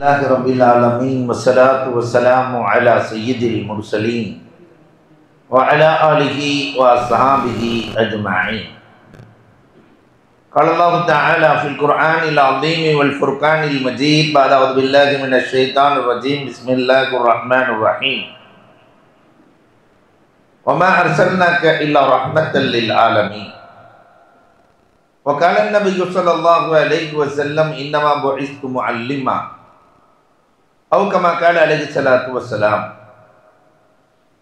الله رب العالمين والصلاة والسلام على سيد المرسلين وعلى آله وأصحابه أجمعين. قال الله تعالى في القرآن العظيم والفرقان المجيد بعد أعوذ بالله من الشيطان الرجيم بسم الله الرحمن الرحيم وما أرسلناك إلا رحمة للعالمين. وقال النبي صلى الله عليه وسلم إنما بعثت معلما أو كما قال عليه الصلاة والسلام.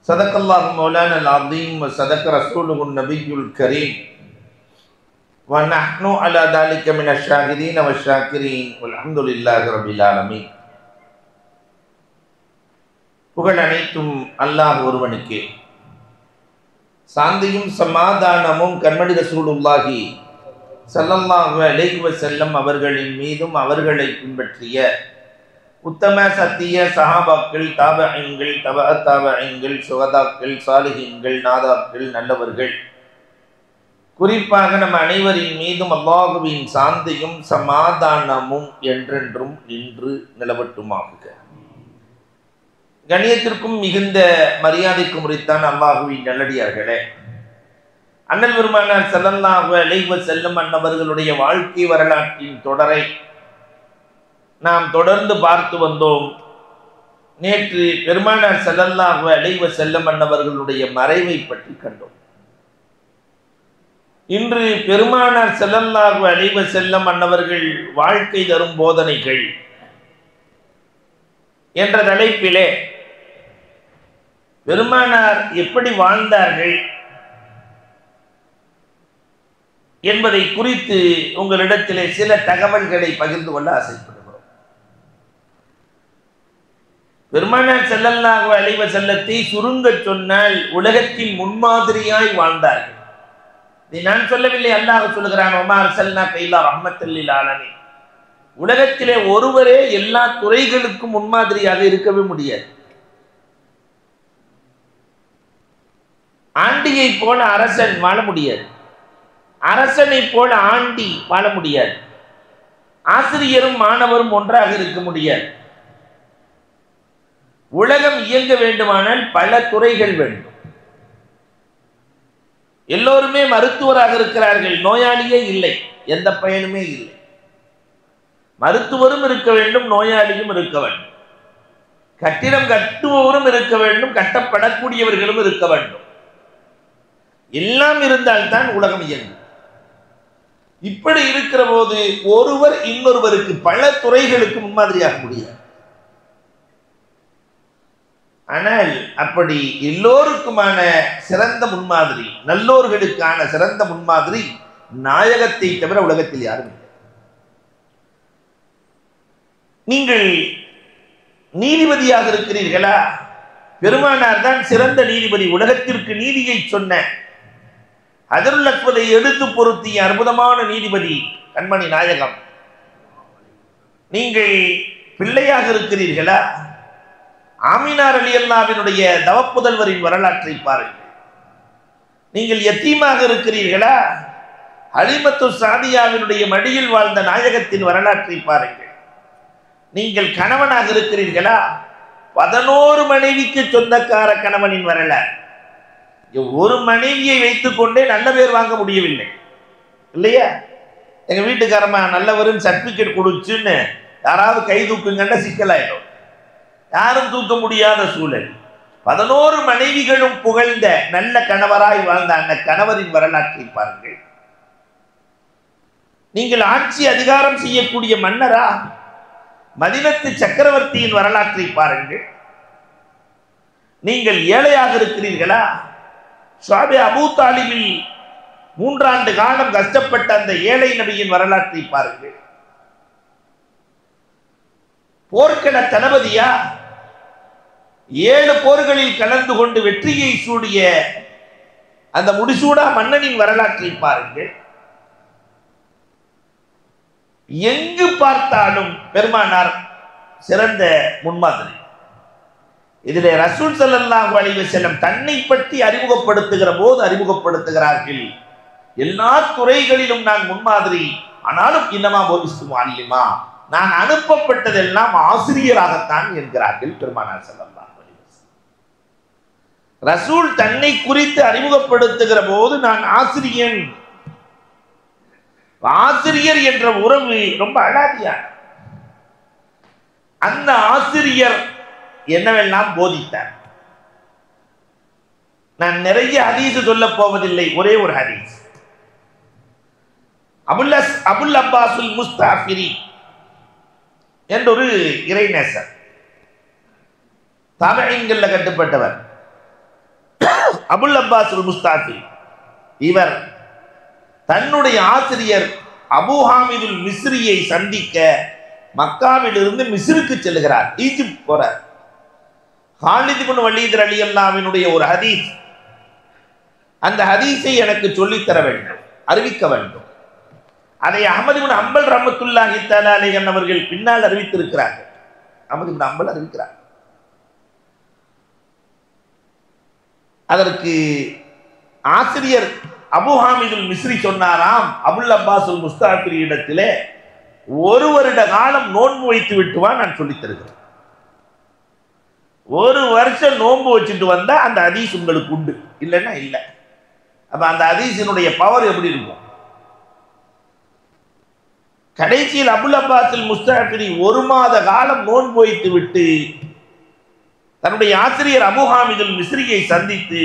صدق الله مولانا العظيم وصدق رسوله النبي الكريم ونحن على ذلك من الشاهدين والشاكرين والحمد لله رب العالمين. புகழ் அனைத்தும் அல்லாஹ் ஒருவனுக்கே. சாந்தியும் சமாதானமும் கண்மணி ரசூலுல்லாஹி ஸல்லல்லாஹு அலைஹி வஸல்லம் அவர்களின் மீதும் அவர்களை பின்பற்றிய உத்தம சத்திய சஹாபாக்கள், தாபஈன்கள், தபஅத் தாபஈன்கள், சுஹதாக்கள், சாலிஹீன்கள், நாதாக்கள், நல்லவர்கள், குறிப்பாக நம் அனைவரின் மீதும் அல்லாஹுவின் சாந்தியும் சமாதானமும் என்றென்றும் இன்று நிலவட்டுமாகுக. கண்ணியத்திற்கும் மிகுந்த மரியாதைக்கும் உரித்தான் அல்லாஹுவின் நல்லடியார்களே, அண்ணல் பெருமானார் ஸல்லல்லாஹு அலைஹி வஸல்லம் அன்னவர்களுடைய வாழ்க்கை வரலாற்றின் தொடரை நாம் தொடர்ந்து பார்த்து வந்தோம். நேற்று பெருமானார் ஸல்லல்லாஹு அலைஹி வஸல்லம் அன்னவர்களுடைய மறைவை பற்றி கண்டோம். இன்று பெருமானார் ஸல்லல்லாஹு அலைஹி வஸல்லம் அன்னவர்கள் வாழ்க்கை தரும் போதனைகள் என்ற தலைப்பிலே பெருமானார் எப்படி வாழ்ந்தார்கள் என்பதை குறித்து உங்களிடத்திலே சில தகவல்களை பகிர்ந்து கொள்ள ஆசைப்படுகிறோம். பெருமானார் ஸல்லல்லாஹு அலைஹி வஸல்லத்தை சுருங்க சொன்னால் உலகத்தில் முன்மாதிரியாய் வாழ்ந்தார்கள். இதை நான் சொல்லவில்லை, அல்லாஹ் சொல்லுகிறான், வமா அர்ஸல்னாக இல்லா ரஹ்மத்தல் லில் ஆலமீன். உலகத்திலே ஒருவரே எல்லா துறைகளுக்கும் முன்மாதிரியாக இருக்கவே முடியாது. ஆண்டியை போல அரசன் வாழ முடியாது, அரசனை போல ஆண்டி வாழ முடியாது, ஆசிரியரும் மாணவரும் ஒன்றாக இருக்க முடியாது. உலகம் இயங்க வேண்டுமானால் பல துறைகள் வேண்டும். எல்லோருமே மருத்துவராக இருக்கிறார்கள், நோயாளியே இல்லை, எந்த பயனுமே இல்லை. மருத்துவரும் இருக்க வேண்டும், நோயாளியும் இருக்க வேண்டும், கட்டிடம் கட்டுபவரும் இருக்க வேண்டும், கட்டப்படக்கூடியவர்களும் இருக்க வேண்டும். எல்லாம் இருந்தால்தான் உலகம் இயங்கும். இப்படி இருக்கிற போது ஒருவர் இன்னொருவருக்கு பல துறைகளுக்கு முன்மாதிரியாக முடியாது. ஆனால் அப்படி எல்லோருக்குமான சிறந்த முன்மாதிரி, நல்லோர்களுக்கான சிறந்த முன்மாதிரி நாயகத்தை தவிர உலகத்தில் யாரும் இல்லை. நீங்கள் நீதிபதியாக இருக்கிறீர்களா? பெருமானார் தான் சிறந்த நீதிபதி. உலகத்திற்கு நீதியை சொன்ன ஹஜருல் அஸ்வதை எடுத்து பொருத்திய அற்புதமான நீதிபதி கண்மணி நாயகம். நீங்கள் பிள்ளையாக இருக்கிறீர்களா? ஆமினார் ரலியல்லாஹுவினுடைய தவப்புதல்வரின் வரலாற்றை பாருங்கள். நீங்கள் யத்தீமாக இருக்கிறீர்களா? ஹலீமத்து சாதியாவினுடைய மடியில் வாழ்ந்த நாயகத்தின் வரலாற்றை பாருங்கள். நீங்கள் கணவனாக இருக்கிறீர்களா? 11 மனைவிக்கு சொந்தக்கார கணவனின் வரலாறு. ஒரு மனைவியை வைத்துக் கொண்டே நல்ல பேர் வாங்க முடியவில்லை இல்லையா? எங்க வீட்டுக்காரமா நல்லவரும் சர்டிபிகேட் கொடுச்சுன்னு யாராவது கை தூக்குங்கண்ட சிக்கலாயிடும். யாரும் தூக்க முடியாத சூழல். 11 மனைவிகளும் புகழ்ந்த நல்ல கணவராய் வாழ்ந்த அந்த கணவரின் வரலாற்றை பாருங்கள். நீங்கள் ஆட்சி அதிகாரம் செய்யக்கூடிய மன்னரா? மதீனத்து சக்கரவர்த்தியின் வரலாற்றை பாருங்கள். நீங்கள் ஏழையாக இருக்கிறீர்களா? ஷாபே அபூ தாலிபில் 3 ஆண்டு காலம் கஷ்டப்பட்ட அந்த ஏழை நபியின் வரலாற்றை பாருங்கள். போர்க்கள தளபதியா? 7 போர்களில் கலந்து கொண்டு வெற்றியை சூடிய அந்த முடிசூடா மன்னனின் வரலாற்றை பாருங்கள். எங்கு பார்த்தாலும் பெருமானார் சிறந்த முன்மாதிரி. இதிலே ரசூல் ஸல்லல்லாஹு அலைஹி வஸல்லம் தன்னை பற்றி அறிமுகப்படுத்துகிற போது அறிமுகப்படுத்துகிறார்கள், எல்லா துறைகளிலும் நான் முன்மாதிரி, ஆனாலும் இன்னமா போதிஸ்து முஅல்லிமா, நான் அனுப்பப்பட்டதெல்லாம் ஆசிரியராகத்தான் என்கிறார்கள் பெருமானார் ஸல்லல்லாஹு அலைஹி வஸல்லம். ரசூல் தன்னை குறித்து அறிமுகப்படுத்துகிற போது நான் ஆசிரியன். ஆசிரியர் என்ற உறவு ரொம்ப அழாதியான. அந்த ஆசிரியர் என்னவெல்லாம் போதித்தார். நான் நிறைய ஹதீஸ் சொல்ல போவதில்லை, ஒரே ஒரு ஹதீஸ். அபுல் அப்பாசுல் முஸ்தாஃபிரி என்ற ஒரு இறைநேசர், தாபீன்கள்ல கட்டுப்பட்டவர். அபுல் அப்பாசுல் முஸ்தாஃபிரி இவர் தன்னுடைய ஆசிரியர் அபூ ஹாமிதுல் மிஸ்ரியை சந்திக்க மக்காவிலிருந்து மிஸ்ருக்கு செல்கிறார். ஈஜிப்ட் போறார். ஹாலித் இப்னு வலீத் ரலியல்லாஹு அன்ஹுவினுடைய ஒரு ஹதீஸ், அந்த ஹதீஸை எனக்கு சொல்லித்தர வேண்டும், அறிவிக்க வேண்டும். அதை அஹ்மது இப்னு ஹம்பல் ரஹ்மத்துல்லாஹி தஆலா அலைஹி அவர்கள் பின்னால் அறிவித்திருக்கிறார்கள். அஹ்மது இப்னு ஹம்பல் அறிவிக்கிறார். அதற்கு ஆசிரியர் அபூ ஹாமிதுல் மிஸ்ரி சொன்னாராம், அபுல் அப்பாசுல் முஸ்தாஃபிரி இடத்திலே ஒரு வருட காலம் நோன்பு வைத்து விட்டு வா, நான் சொல்லித் தருகிறேன். ஒரு வருஷம் நோன்பு வச்சுட்டு வந்தா அந்த ஹதீஸ் உங்களுக்கு உண்டு, இல்லைன்னா இல்லை. அப்ப அந்த ஹதீஸினுடைய பவர் எப்படி இருக்கும்? கடைசியில் அபுல் அப்பாசுல் முஸ்தாஃபிரி ஒரு மாத காலம் நோன்பு வைத்து விட்டு தன்னுடைய ஆசிரியர் அபூ ஹாமிதுல் மிஸ்ரியை சந்தித்து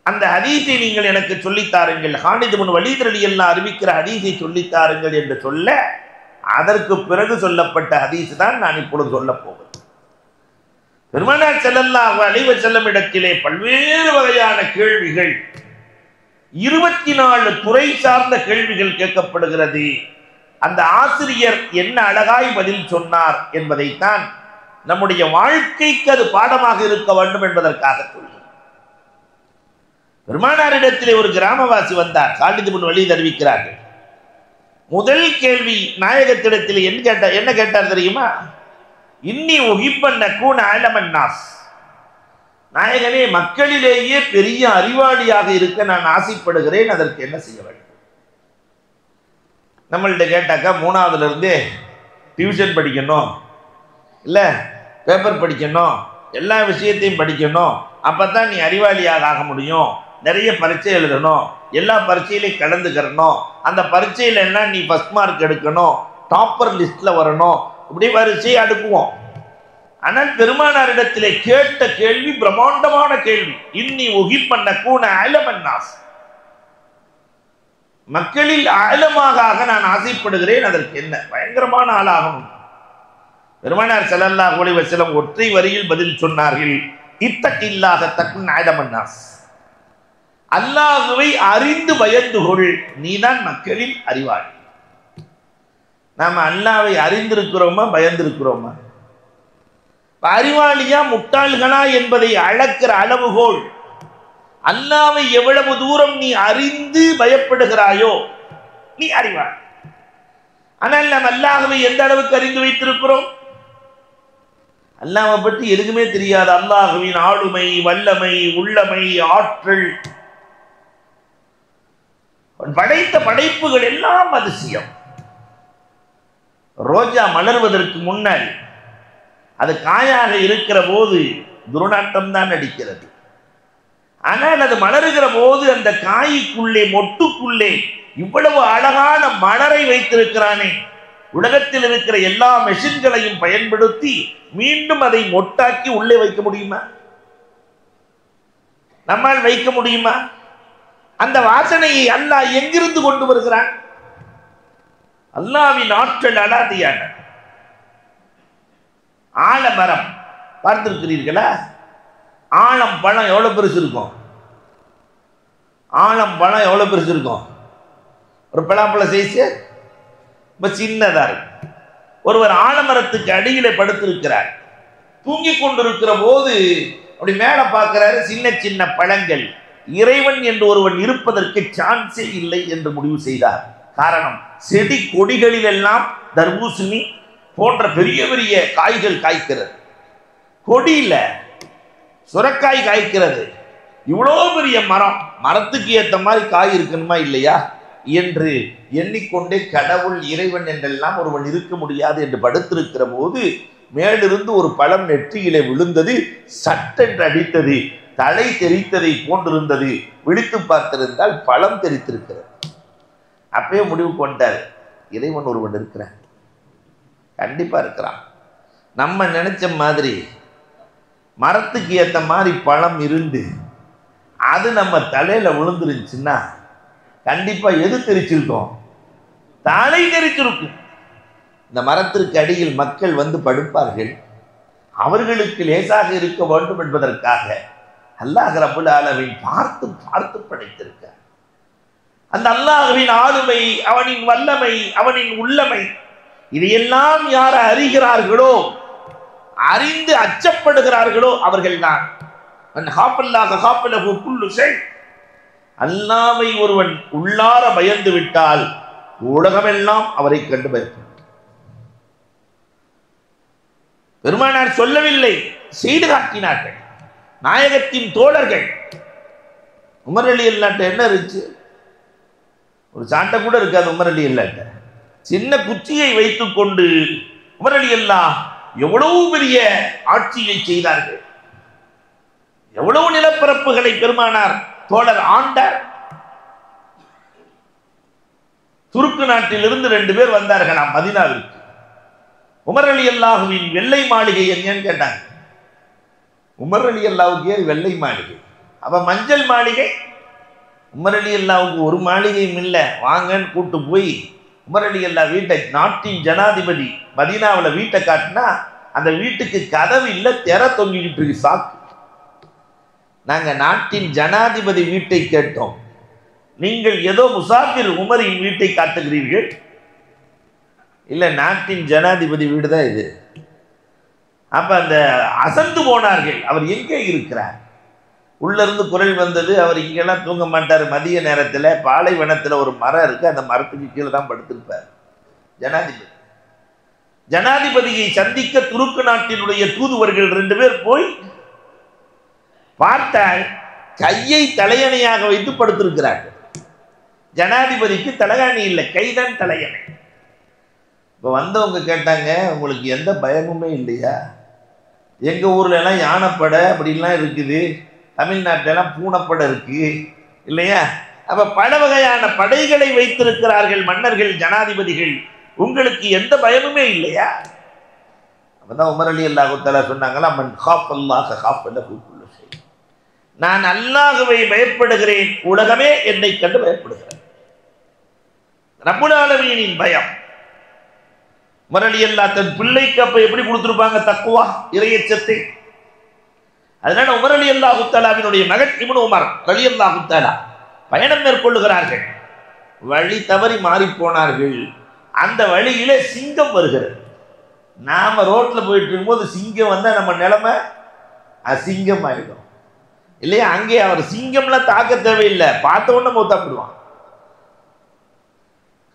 அந்த ஹதீஸை நீங்கள் எனக்கு சொல்லித்தாருங்கள், ஹாலித் இப்னு வலீத் ரலியல்லாஹு அறிவிக்கிற ஹதீஸை சொல்லித்தாருங்கள் என்று சொல்ல, அதற்கு பிறகு சொல்லப்பட்ட ஹதீஸ் தான் நான் இப்பொழுது சொல்ல போவது. பெருமானார் ஸல்லல்லாஹு அலைஹி வஸல்லம் இடத்திலே பல்வேறு வகையான கேள்விகள், 24 துறை சார்ந்த கேள்விகள் கேட்கப்படுகிறது. அந்த ஆசிரியர் என்ன அழகாய் பதில் சொன்னார் என்பதைத்தான் நம்முடைய வாழ்க்கைக்கு அது பாடமாக இருக்க வேண்டும் என்பதற்காக சொல்கிறேன். பெருமானாரிடத்திலே ஒரு கிராமவாசி வந்தார். ஹாலித் இப்னு வலீத் அறிவிக்கிறார்கள். முதல் கேள்வி நாயகத்திடத்தில் என்ன கேட்டார் தெரியுமா? இன்னி உஹிப்பன் நகூன அலமன் நாஸ். நாயகனே, மக்களிலேயே பெரிய அறிவாளியாக இருக்க நான் ஆசைப்படுகிறேன், அதற்கு என்ன செய்ய வேண்டும்? நம்மள்கிட்ட கேட்டாக்கா 3ஆவதுல இருந்தே டியூஷன் படிக்கணும், இல்லை பேப்பர் படிக்கணும், எல்லா விஷயத்தையும் படிக்கணும், அப்பதான் நீ அறிவாளியாக ஆக முடியும், நிறைய பரீட்சை எழுதணும், எல்லா பரீட்சையிலையும் கலந்துக்கிறணும், அந்த பரீட்சையில எல்லாம் நீ ஃபர்ஸ்ட் மார்க் எடுக்கணும், டாப்பர் லிஸ்ட்ல வரணும், இப்படி வரிசையை அடுக்குவோம். ஆனால் பெருமானாரிடத்திலே கேட்ட கேள்வி பிரம்மாண்டமான கேள்வி. இன்னி உஹிப்பன் நகூன அலமன் நாஸ். மக்களில் ஆழமாக நான் ஆசைப்படுகிறேன், அதற்கு என்ன? பயங்கரமான ஆளாகணும். பெருமானார் ஸல்லல்லாஹு அலைஹி வஸல்லம் ஒற்றை வரியில் பதில் சொன்னார்கள், இத்தகில்லாஹ தகுன் அலமன் நாஸ். அல்லாஹ்வை அறிந்து பயந்து கொள், நீதான் மக்களில் அறிவாளி. நாம அல்லாஹ்வை அறிந்திருக்கிறோமா, பயந்திருக்கிறோமா? அறிவாளியா முட்டாள்களா என்பதை அளக்கிற அளவுகோல் அல்லாஹ்வை எவ்வளவு தூரம் நீ அறிந்து பயப்படுகிறாயோ நீ அறிவாளி. ஆனால் நாம் அல்லாஹ்வை எந்த அளவுக்கு அறிந்து வைத்திருக்கிறோம்? அல்லாஹ்வை பற்றி எதுக்குமே தெரியாது. அல்லாஹ்வின் ஆளுமை, வல்லமை, உள்ளமை, ஆற்றல், படைத்த படைப்புகள் எல்லாம் அதிசயம். ரோஜா மலர்வதற்கு முன்னால் அது காயாக இருக்கிற போது துர்நாற்றம் தான் அடிக்கிறது. ஆனால் அது மலருகிற போது அந்த காய்க்குள்ளே, மொட்டுக்குள்ளே இவ்வளவு அழகான மலரை வைத்திருக்கிறானே. உலகத்தில் இருக்கிற எல்லா மெஷின்களையும் பயன்படுத்தி மீண்டும் அதை மொட்டாக்கி உள்ளே வைக்க முடியுமா? நம்மால் வைக்க முடியுமா? அந்த வாசனையை அல்லாஹ் எங்கிருந்து கொண்டு வருகிறான்? அல்லாஹ்வின் ஆற்றல் அலாதியான. ஆலமரம் பார்த்திருக்கிறீர்களா? ஆலம் பழம் எவ்வளவு பெருசு இருக்கும்? ஆலம் பழம் எவ்வளவு பெருசு இருக்கும்? ஒரு பலாப்பழ சைஸ் ரொம்ப சின்னதா இருக்கு. ஒருவர் ஆலமரத்துக்கு அடியிலே படுத்திருக்கிறார். தூங்கிக் கொண்டிருக்கிற போது அப்படி மேல பார்க்கிறாரு, சின்ன சின்ன பழங்கள். இறைவன் என்று ஒருவன் இருப்பதற்கு சான்ஸே இல்லை என்று முடிவு செய்தார். காரணம், செடி கொடிகளில் எல்லாம் தர்பூசணி போன்ற பெரிய பெரிய காய்கள் காய்க்கிறது. கொடியில சுரக்காய் காய்க்கிறது. இவ்வளோ பெரிய மரம், மரத்துக்கு ஏற்ற மாதிரி காய் இருக்கணுமா இல்லையா? என்று எண்ணிக்கொண்டே கடவுள் இறைவன் என்றெல்லாம் ஒருவன் இருக்க முடியாது என்று படுத்திருக்கிற போது மேலிருந்து ஒரு பழம் நெற்றியிலே விழுந்தது. சட்டென்று அடித்தது. தலை தெரித்ததை போன்றிருந்தது. விழித்து பார்த்திருந்தால் பழம் தெரித்திருக்கிறது. அப்பயே முடிவு கொண்டார், இறைவன் ஒருவன் இருக்கிறான், கண்டிப்பா இருக்கிறான். நம்ம நினைச்ச மாதிரி மரத்துக்கு ஏற்ற மாதிரி பழம் இருந்து அது நம்ம தலையில விழுந்துருச்சுன்னா கண்டிப்பா எது தெரிச்சிருக்கோம்? தலை தெரிச்சிருக்கும். இந்த மரத்திற்கு அடியில் மக்கள் வந்து படுப்பார்கள். அவர்களுக்கு லேசாக இருக்க வேண்டும் என்பதற்காக அல்லாஹ் ரப்பல் ஆலமீன் பார்த்து பார்த்து படைத்திருக்கார். அந்த அல்லாஹ்வின் ஆளுமை, அவனின் வல்லமை, அவனின் உள்ளமை, இதையெல்லாம் யார் அறிகிறார்களோ, அறிந்து அச்சப்படுகிறார்களோ அவர்கள்தான் அல்லாஹ்வை ஒருவன் உள்ளார பயந்து விட்டால் உலகமெல்லாம் அவரை கண்டு பயப்படும். பெருமானார் சொல்லவில்லை, செய்து காட்டினார்கள். நாயகத்தின் தோழர்கள். உமர் ரலியல்லாஹு என்ன இருந்துச்சு? ஒரு சாட்டை கூட இருக்காது உமர் ரலியல்லாஹு. சின்ன குச்சியை வைத்துக் கொண்டு உமர் ரலியல்லாஹு எவ்வளவு பெரிய ஆட்சியை செய்தார்கள். எவ்வளவு நிலப்பரப்புகளை பெருமானார் தோழர் ஆண்டார். துருக்கு நாட்டிலிருந்து 2 பேர் வந்தார்களாம் மதீனாவிற்கு. உமர் ரலியல்லாஹுவின் வெள்ளை மாளிகை எங்கன்னு கேட்டாங்க. உமர் ரலியல்லாஹுக்கு ஏன் வெள்ளை மாளிகை? அப்ப மஞ்சள் மாளிகை? உமர் ரலியல்லாஹுக்கு ஒரு மாளிகையும் இல்லை. வாங்கன்னு கூட்டு போய் உமர் ரலியல்லாஹு வீட்டை, நாட்டின் ஜனாதிபதி மதீனாவில் வீட்டை காட்டினா அந்த வீட்டுக்கு கதவு இல்லை, திரை தொங்கிக்கிட்டு இருக்கு, சாக்கு. நாங்க நாட்டின் ஜனாதிபதி வீட்டை கேட்டோம், நீங்கள் ஏதோ முசாஃபிர் உமரின் வீட்டை காட்டுகிறீர்கள். இல்லை, நாட்டின் ஜனாதிபதி வீடு தான் இது. அப்ப அந்த அசந்து போனார்கள், அவர் எங்கே இருக்கிறார்? உள்ள இருந்து குரல் வந்தது, அவர் இங்கெல்லாம் தூங்க மாட்டார். மதிய நேரத்தில் பாலைவனத்தில் ஒரு மரம் இருக்கு, அந்த மரத்துக்கு கீழே தான் படுத்திருப்பார் ஜனாதிபதி. ஜனாதிபதியை சந்திக்க துருக்கு நாட்டினுடைய தூதுவர்கள் 2 பேர் போய் பார்த்தால் கையை தலையணையாக வைத்து படுத்திருக்கிறார்கள். ஜனாதிபதிக்கு தலையணை இல்லை, கைதான் தலையணை. இப்போ வந்தவங்க கேட்டாங்க, உங்களுக்கு எந்த பயமுமே இல்லையா? எங்கள் ஊர்ல எல்லாம் யானைப்படை அப்படின்லாம் இருக்குது, தமிழ்நாட்டிலெல்லாம் பூனைப்படை இருக்கு இல்லையா? அப்ப பல வகையான படைகளை வைத்திருக்கிறார்கள் மன்னர்கள், ஜனாதிபதிகள். உங்களுக்கு எந்த பயமுமே இல்லையா? அப்பதான் உமர் ரலியல்லாஹு தஆலா சொன்னாங்களா, மன் காஃபல்லாஹ காஃபலஹு குல்லு ஷை. நான் அல்லாஹ்வை பயப்படுகிறேன், உலகமே என்னை கண்டு பயப்படுகிறது. ரப்புல் ஆலமீனின் பயம். உமர் ரலியல்லாஹு தன் பிள்ளைக்கு அப்ப எப்படி கொடுத்திருப்பாங்க? தக்வா, இறையச்சத்தை. அதனால உமர் ரலியல்லாஹு தஆலாவினுடைய மகன் இப்னு உமர் ரலியல்லாஹு தஆலா பயணம் மேற்கொள்ளுகிறார்கள். வழி தவறி மாறி போனார்கள். அந்த வழியில சிங்கம் வருகிறது. நாம ரோட்ல போயிட்டு இருக்கும்போது சிங்கம் வந்தா நம்ம நிலைமை அசிங்கம் ஆயிடும் இல்லையா? அங்கே அவர் சிங்கம்லாம் தாக்க தேவையில்லை, பார்த்த உடனே மூத்தாப்பிடுவான்.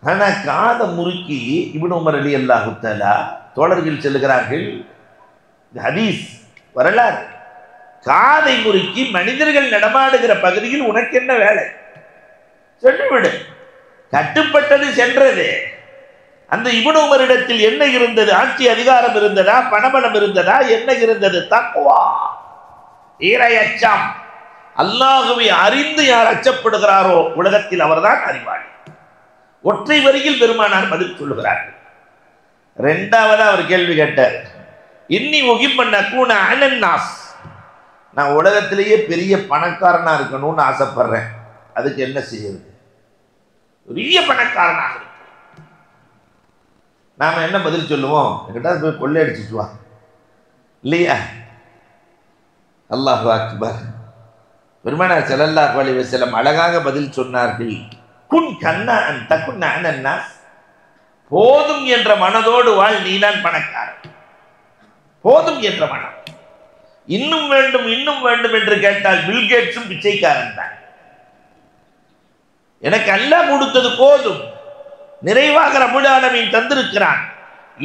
ஆனா காதை முறுக்கி இப்னு உமர் ரலியல்லாஹு தஆலா தோழர்கள் செல்லுகிறார்கள். ஹதீஸ் வரலாறு. காதை முறுக்கி மனிதர்கள் நடமாடுகிற பகுதியில் உனக்கு என்ன வேலை? சென்றுவிடு. கட்டுப்பட்டது சென்றது. அந்த இப்னு உமரிடத்தில் என்ன இருந்தது? ஆட்சி அதிகாரம் இருந்ததா? பணபலம் இருந்ததா? என்ன இருந்தது? தக்வா, இறையச்சம். அல்லாஹ்வை அறிந்து யார் அச்சப்படுகிறாரோ உலகத்தில் அவர்தான் அறிவாளி. ஒற்றை வரியில் பெருமானார் பதில் சொல்லுகிறார்கள். 2வது அவர் கேள்வி கேட்டார், இன்னி உகிப்பன் அக்கூன அனன்னாஸ். நான் உலகத்திலேயே பெரிய பணக்காரனா இருக்கணும்னு ஆசைப்படுறேன், அதுக்கு என்ன செய்யறது? பெரிய பணக்காரனாக இருக்கு. நாம என்ன பதில் சொல்லுவோம்? என்கிட்ட போய் கொள்ளையடிச்சிட்டு வா இல்லையா? அல்லாஹு அக்பர். பெருமானார் ஸல்லல்லாஹு அலைஹி வஸல்லம் அழகாக பதில் சொன்னார்கள். குன் கன்னா அன் தகுன்ன அனன்னாஸ். போதும் என்ற மனதோடு வாழ், நீதான் பணக்காரன். போதும் என்ற மனம். இன்னும் வேண்டும் இன்னும் வேண்டும் என்று கேட்டால் பில்கேட்ஸும் பிச்சைக்காரன் தான். எனக்கு அல்லாஹ் கொடுத்தது போதும், நிறைவாக ரப்புல் ஆலமீன் தந்திருக்கிறான்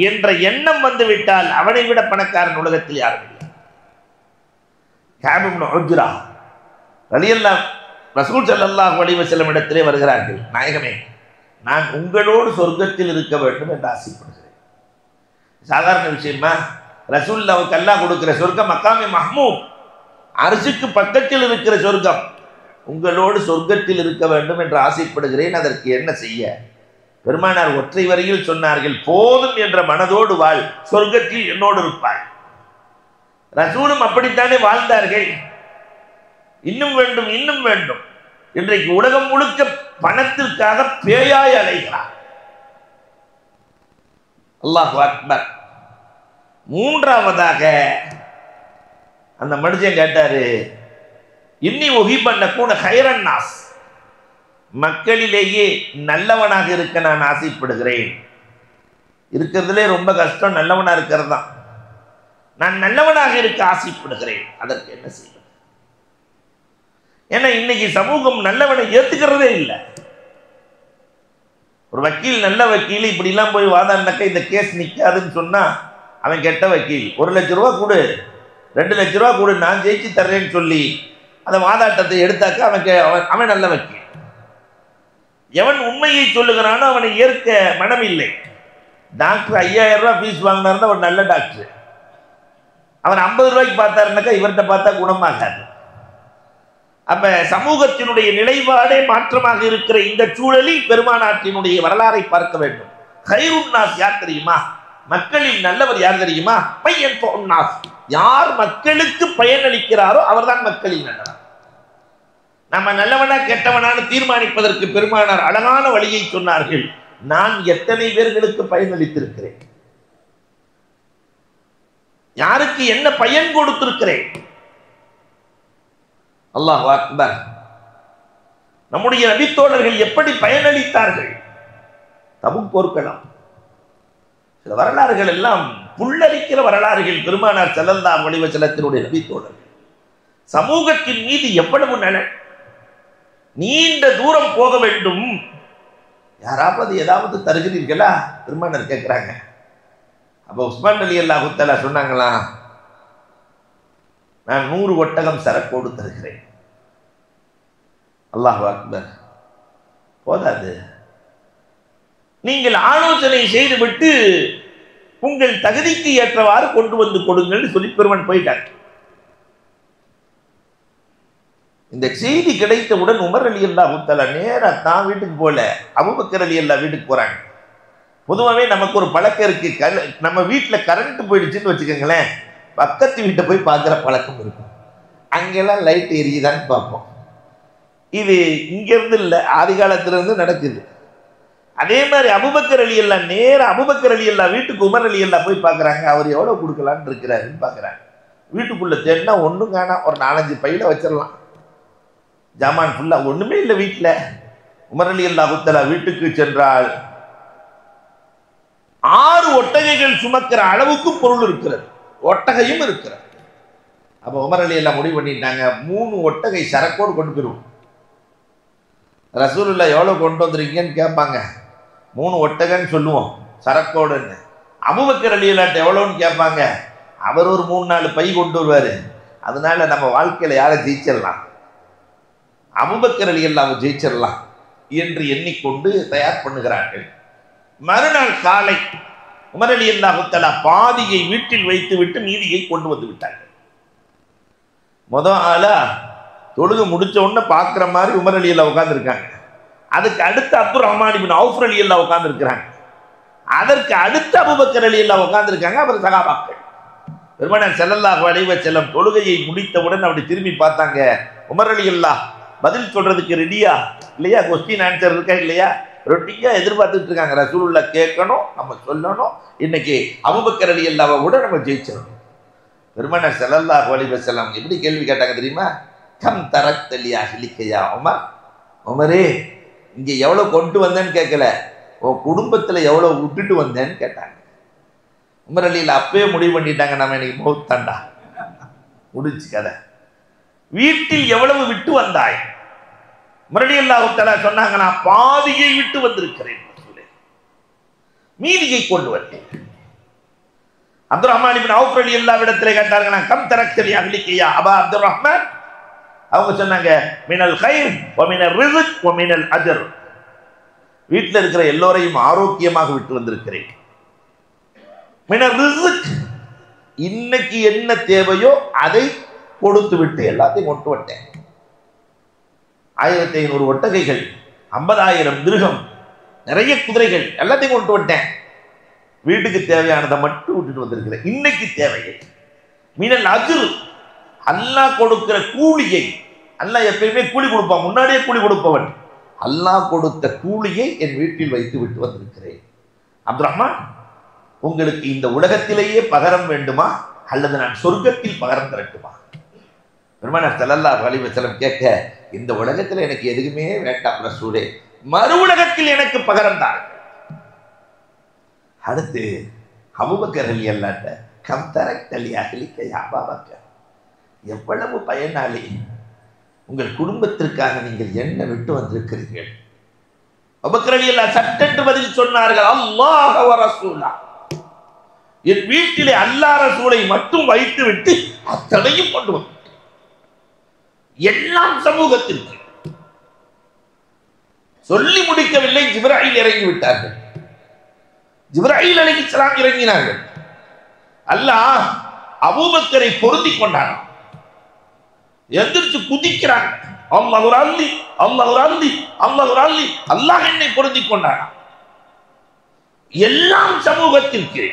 என்ற எண்ணம் வந்துவிட்டால் அவனை விட பணக்காரன் உலகத்தில் யாரும் இல்லை. கஅப் இப்னு உஜ்ரா ரலியல்லாஹு ரசூல் ஸல்லல்லாஹு அலைஹி வஸல்லம் இடத்திலே வருகிறார்கள். நாயகமே, நான் உங்களோடு சொர்க்கத்தில் இருக்க வேண்டும் என்று ஆசைப்படுகிறேன். சாதாரண விஷயமா? ரசூலுல்லாஹ்வுக்கு அல்லாஹ் கொடுக்கிற சொர்க்கம் மக்காமே மஹ்மூத், அர்ஷுக்கு பக்கத்தில் இருக்கிற சொர்க்கம். உங்களோடு சொர்க்கத்தில் இருக்க வேண்டும் என்று ஆசைப்படுகிறேன், அதற்கு என்ன செய்ய? பெருமானார் ஒற்றை வரியில் சொன்னார்கள், போதும் என்ற மனதோடு வாழ், சொர்க்கத்தில் என்னோடு இருப்பாய். ரசூலும் அப்படித்தானே வாழ்ந்தார்கள். இன்னும் வேண்டும் இன்னும் வேண்டும். இன்றைக்கு உலகம் முழுக்க பணத்திற்காக பேயாய் அலைகிறார். அல்லாஹ் அக்பர். மூன்றாவதாக அந்த மனுஷன் கேட்டாரு, இன்னி ஒஹிபன்ன கூட ஹைரன் நாஸ், மக்களிலேயே நல்லவனாக இருக்க நான் ஆசைப்படுகிறேன். இருக்கிறதுலே ரொம்ப கஷ்டம் நல்லவனா இருக்கிறது தான். நான் நல்லவனாக இருக்க ஆசைப்படுகிறேன், அதற்கு என்ன செய்வது? ஏன்னா இன்னைக்கு சமூகம் நல்லவனை ஏத்துக்கிறதே இல்லை. ஒரு வக்கீல் நல்ல வக்கீல் இப்படிலாம் போய் வாதாடினாக்க இந்த கேஸ் நிற்காதுன்னு சொன்னா அவன் கெட்ட வக்கீல். 1 லட்ச ரூபா கொடு, 2 லட்ச ரூபா கொடு, நான் ஜெயிச்சு தர்றேன்னு சொல்லி அந்த வாதாட்டத்தை எடுத்தாக்க அவன் நல்ல வக்கீல். எவன் உண்மையை சொல்லுகிறானோ அவனை ஏற்க மனம் இல்லை. டாக்டர் 5000 ரூபாய் ஃபீஸ் வாங்கினாருன்னா அவர் நல்ல டாக்டர். அவன் 50 ரூபாய்க்கு பார்த்தாருனாக்கா இவர்கிட்ட பார்த்தா குணமாகாது. அப்ப சமூகத்தினுடைய நிலைப்பாடே மாற்றமாக இருக்கிற இந்த சூழலில் பெருமானாற்றினுடைய வரலாறை பார்க்க வேண்டும். ஹைருன் நாஸ் யார் தெரியுமா? மக்களில் நல்லவர் யார் தெரியுமா? பையன் நாஸ், யார் மக்களுக்கு பயனளிக்கிறாரோ அவர்தான் மக்களில் நல்லவர். நம்ம நல்லவனா கெட்டவனான்னு தீர்மானிப்பதற்கு பெருமானார் அழகான வழியை சொன்னார்கள். நான் எத்தனை பேர்களுக்கு பயனளித்திருக்கிறேன், யாருக்கு என்ன பயன் கொடுத்திருக்கிறேன். அல்லாஹ் அக்பர். நம்முடைய நபித்தோழர்கள் எப்படி பயனளித்தார்கள்? தபுக் போர்க்களம். சில வரலாறுகள் எல்லாம் புல்லரிக்கிற வரலாறுகள். பெருமானார் ஸல்லல்லாஹு அலைஹி வஸல்லத்தினுடைய நபித்தோழர்கள் சமூகத்தின் மீது எவ்வளவு நலன். நீண்ட தூரம் போக வேண்டும், யாராவது ஏதாவது தருகிறீர்களா? பெருமானார் கேட்கிறாங்க. அப்ப உஸ்மான் ரலியல்லாஹு தஆலா சொன்னாங்களா, நான் 100 ஒட்டகம் சரக்கோடு தருகிறேன். அல்லாஹ் அக்பர். போதாது, நீங்கள் ஆலோசனை செய்துவிட்டு உங்கள் தகுதிக்கு ஏற்றவாறு கொண்டு வந்து கொடுங்கள் சொல்லி பெருமன் போயிட்டாங்க. இந்த செய்தி கிடைத்தவுடன் உமர் ரலியல்லாஹு தஆலா நேரா தான் வீட்டுக்கு போல, அபூபக்கர் ரலியல்லாஹு வீட்டுக்கு போறாங்க. பொதுவாகவே நமக்கு ஒரு பழக்கம் இருக்கு, நம்ம வீட்டில் கரண்ட் போயிடுச்சுன்னு வச்சுக்கோங்களேன், பக்கத்து வீட்டை போய் பார்க்குற பழக்கம் இருக்கும். அங்கெல்லாம் லைட் எரியுதான்னு பார்ப்போம். இது இங்கிருந்து இல்லை, ஆதி காலத்திலிருந்து நடக்குது. அதே மாதிரி அபூபக்கர் ரலியல்லாஹு நேரா அபூபக்கர் ரலியல்லாஹு வீட்டுக்கு உமர் ரலியல்லாஹு போய் பார்க்குறாங்க. அவர் எவ்வளோ கொடுக்கலான்னு இருக்கிறாருன்னு பார்க்குறாங்க. வீட்டுக்குள்ளே தேடினா ஒன்றும் காணாம். ஒரு 4-5 பையில வச்சிடலாம், ஜாமான் ஃபுல்லாக ஒன்றுமே இல்லை வீட்டில். உமர் ரலியல்லாஹு தஆலா வீட்டுக்கு சென்றால் 6 ஒட்டகைகள் சுமக்கிற அளவுக்கு பொருள் இருக்கிறது, ஒட்டகையும் இருக்கிறது. அப்போ உமர் ரலியல்லாஹு முடிவு பண்ணிட்டாங்க, 3 ஒட்டகை சரக்கோடு கொண்டு போயிடுவோம். ரசூலுல்லாஹ் எவ்வளோ கொண்டு வந்துருக்கீங்கன்னு கேட்பாங்க. 3 ஒட்டகன்னு சொல்லுவோம் சரக்கோடுன்னு. அபூபக்கர் ரலியல்லாஹு எவ்வளோன்னு கேட்பாங்க. அவர் ஒரு 3-4 பை கொண்டு வருவார். அதனால நம்ம வாழ்க்கையில் யாரை ஜெயிச்சிடலாம், அபூபக்கர் ரலியல்லாஹு ஜெயிச்சிடலாம் என்று எண்ணிக்கொண்டு தயார் பண்ணுகிறார்கள். மறுநாள் காலை உமர் ரலியல்லாஹு தஆலா பாதியை வீட்டில் வைத்து விட்டு மீதியை கொண்டு வந்து விட்டார்கள். முதல் ஆளா தொழுகை முடிச்ச உடனே பார்க்குற மாதிரி உமர் ரலியல்லாஹு உட்கார்ந்துருக்காங்க. அதுக்கு அடுத்து அப்துர் ரஹ்மான் இப்னு அவுஃப் ரலியல்லாஹு உட்கார்ந்துருக்கிறாங்க. அதற்கு அடுத்து அபூபக்கர் ரலியல்லாஹு உட்கார்ந்துருக்காங்க. அவர் சஹாபாக்கள். பெருமானார் ஸல்லல்லாஹு அலைஹி வஸல்லம் தொழுகையை முடித்தவுடன் அப்படி திரும்பி பார்த்தாங்க. உமர் ரலியல்லாஹு பதில் சொல்றதுக்கு ரெடியா இல்லையா, கொஸ்டின் ஆன்சர் இருக்கா இல்லையா, ரொட்டியா எதிர்பார்த்துட்டு இருக்காங்க. ரசூலுல்லாஹ் கேட்கணும், நம்ம சொல்லணும், இன்னைக்கு அபூபக்கர் ரலியல்லாஹு விட நம்ம ஜெயிச்சிடணும். பெருமானார் ஸல்லல்லாஹு அலைஹி வஸல்லம் எப்படி கேள்வி கேட்டாங்க தெரியுமா? கம் தரக்த லி அஹ்லிக யா உமர். உமரே, இங்கே எவ்வளோ கொண்டு வந்தேன்னு கேட்கல, உன் குடும்பத்தில் எவ்வளோ விட்டுட்டு வந்தேன்னு கேட்டாங்க. உமர் ரலியல்லாஹு அப்பவே முடிவு பண்ணிட்டாங்க, நம்ம இன்னைக்கு மௌத்தாண்டா, முடிச்சு கதை. வீட்டில் எவ்வளவு விட்டு வந்தாய்? உமர் ரலியல்லாஹு தஆலா சொன்னாங்க, நான் பாதியை விட்டு வந்திருக்கிறேன், மீதியை கொண்டு வந்தேன். அப்துர் ரஹ்மான் இப்னு அவுஃப் ரலியல்லாஹு இடத்திலே கேட்டார்கள், நான் கம் தரக்த லி அஹ்லிக யா அபா அப்துர் ரஹ்மான். அவங்க சொன்னாங்க, மினல் கைர் வ மினல் ரிஸ்க் வ மினல் அஜர். வீட்டில் இருக்கிற எல்லோரையும் ஆரோக்கியமாக விட்டு வந்திருக்கிறேன். இன்னைக்கு என்ன தேவையோ அதை கொடுத்து விட்டு எல்லாத்தையும் கொண்டு விட்டேன். 1500 ஒட்டகைகள், 50,000 திருகம், நிறைய குதிரைகள், எல்லாத்தையும் கொண்டு விட்டேன். வீட்டுக்கு தேவையானதை மட்டும் விட்டுட்டு வந்திருக்கிறேன். இன்னைக்கு தேவையை மீனல் அஜ்ர், அல்லாஹ் கொடுக்கிற கூலியை, அல்லாஹ் எப்பயுமே கூலி கொடுப்பான், முன்னாடியே கூலி கொடுப்பவன். அல்லாஹ் கொடுத்த கூலியை என் வீட்டில் வைத்து விட்டு வந்திருக்கிறேன். அப்துல் ரஹ்மான், உங்களுக்கு இந்த உலகத்திலேயே பகரம் வேண்டுமா அல்லது நான் சொர்க்கத்தில் பகரம் தரட்டுமா? பெருமானார் ஸல்லல்லாஹு அலைஹி வஸல்லம் கேட்க, இந்த உலகத்தில் எனக்கு எதுவுமே வேண்டாம் ரசூலே, மறு உலகத்தில் எனக்கு பகரம் தான். அடுத்து அபூபக்கர் ரலியல்லாஹு அன்ஹு, கம் தரக்த லி அஹ்லிக யா அபூபக்கர், எவ்வளவு பயனாளி, உங்கள் குடும்பத்திற்காக நீங்கள் என்ன விட்டு வந்திருக்கிறீர்கள்? அபூபக்கர் ரலியல்லாஹு சட்டென்று பதில் சொன்னார்கள், அல்லாஹ் வ ரசூலா, என் வீட்டிலே அல்லாஹ் ரசூலை மட்டும் வைத்து விட்டு அத்தனையும் கொண்டு வந்து எல்லாம் சமூகத்திற்கு. சொல்லி முடிக்கவில்லை, ஜிப்ராயில் இறங்கி விட்டார்கள். ஜிப்ராயில் அலைஹிஸ்ஸலாம் இறங்கினார்கள். அல்லாஹ் அபூபக்கரை பொருந்தி கொண்டான். எந்திரிச்சு குதிக்கிறாங்க, அல்லாஹ் ஒரு அல்லி, அல்லாஹ் ஒரு அல்லி, அல்லாஹ் ஒரு அல்லி, அல்லாஹ் என்னை பொருந்தி கொண்டான். எல்லாம் சமூகத்திற்கு.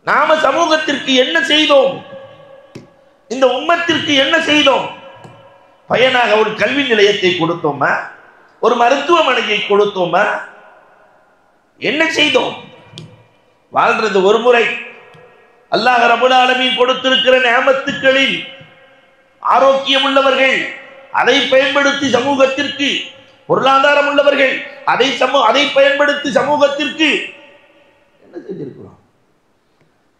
நாம சமூகத்திற்கு என்ன செய்தோம்? இந்த உம்மத்திற்கு என்ன செய்தோம்? பயனாக ஒரு கல்வி நிலையத்தை கொடுத்தோமா? ஒரு மருத்துவமனையை கொடுத்தோமா? என்ன செய்தோம்? வாழ்றது ஒரு முறை. அல்லாஹ் ரப்பல் ஆலமீன் கொடுத்திருக்கிற நிஅமத்துக்களில் ஆரோக்கியம் உள்ளவர்கள் அதை பயன்படுத்தி சமூகத்திற்கு, பொருளாதாரம் உள்ளவர்கள் அதை பயன்படுத்தி சமூகத்திற்கு என்ன செஞ்சிருக்கிறோம்?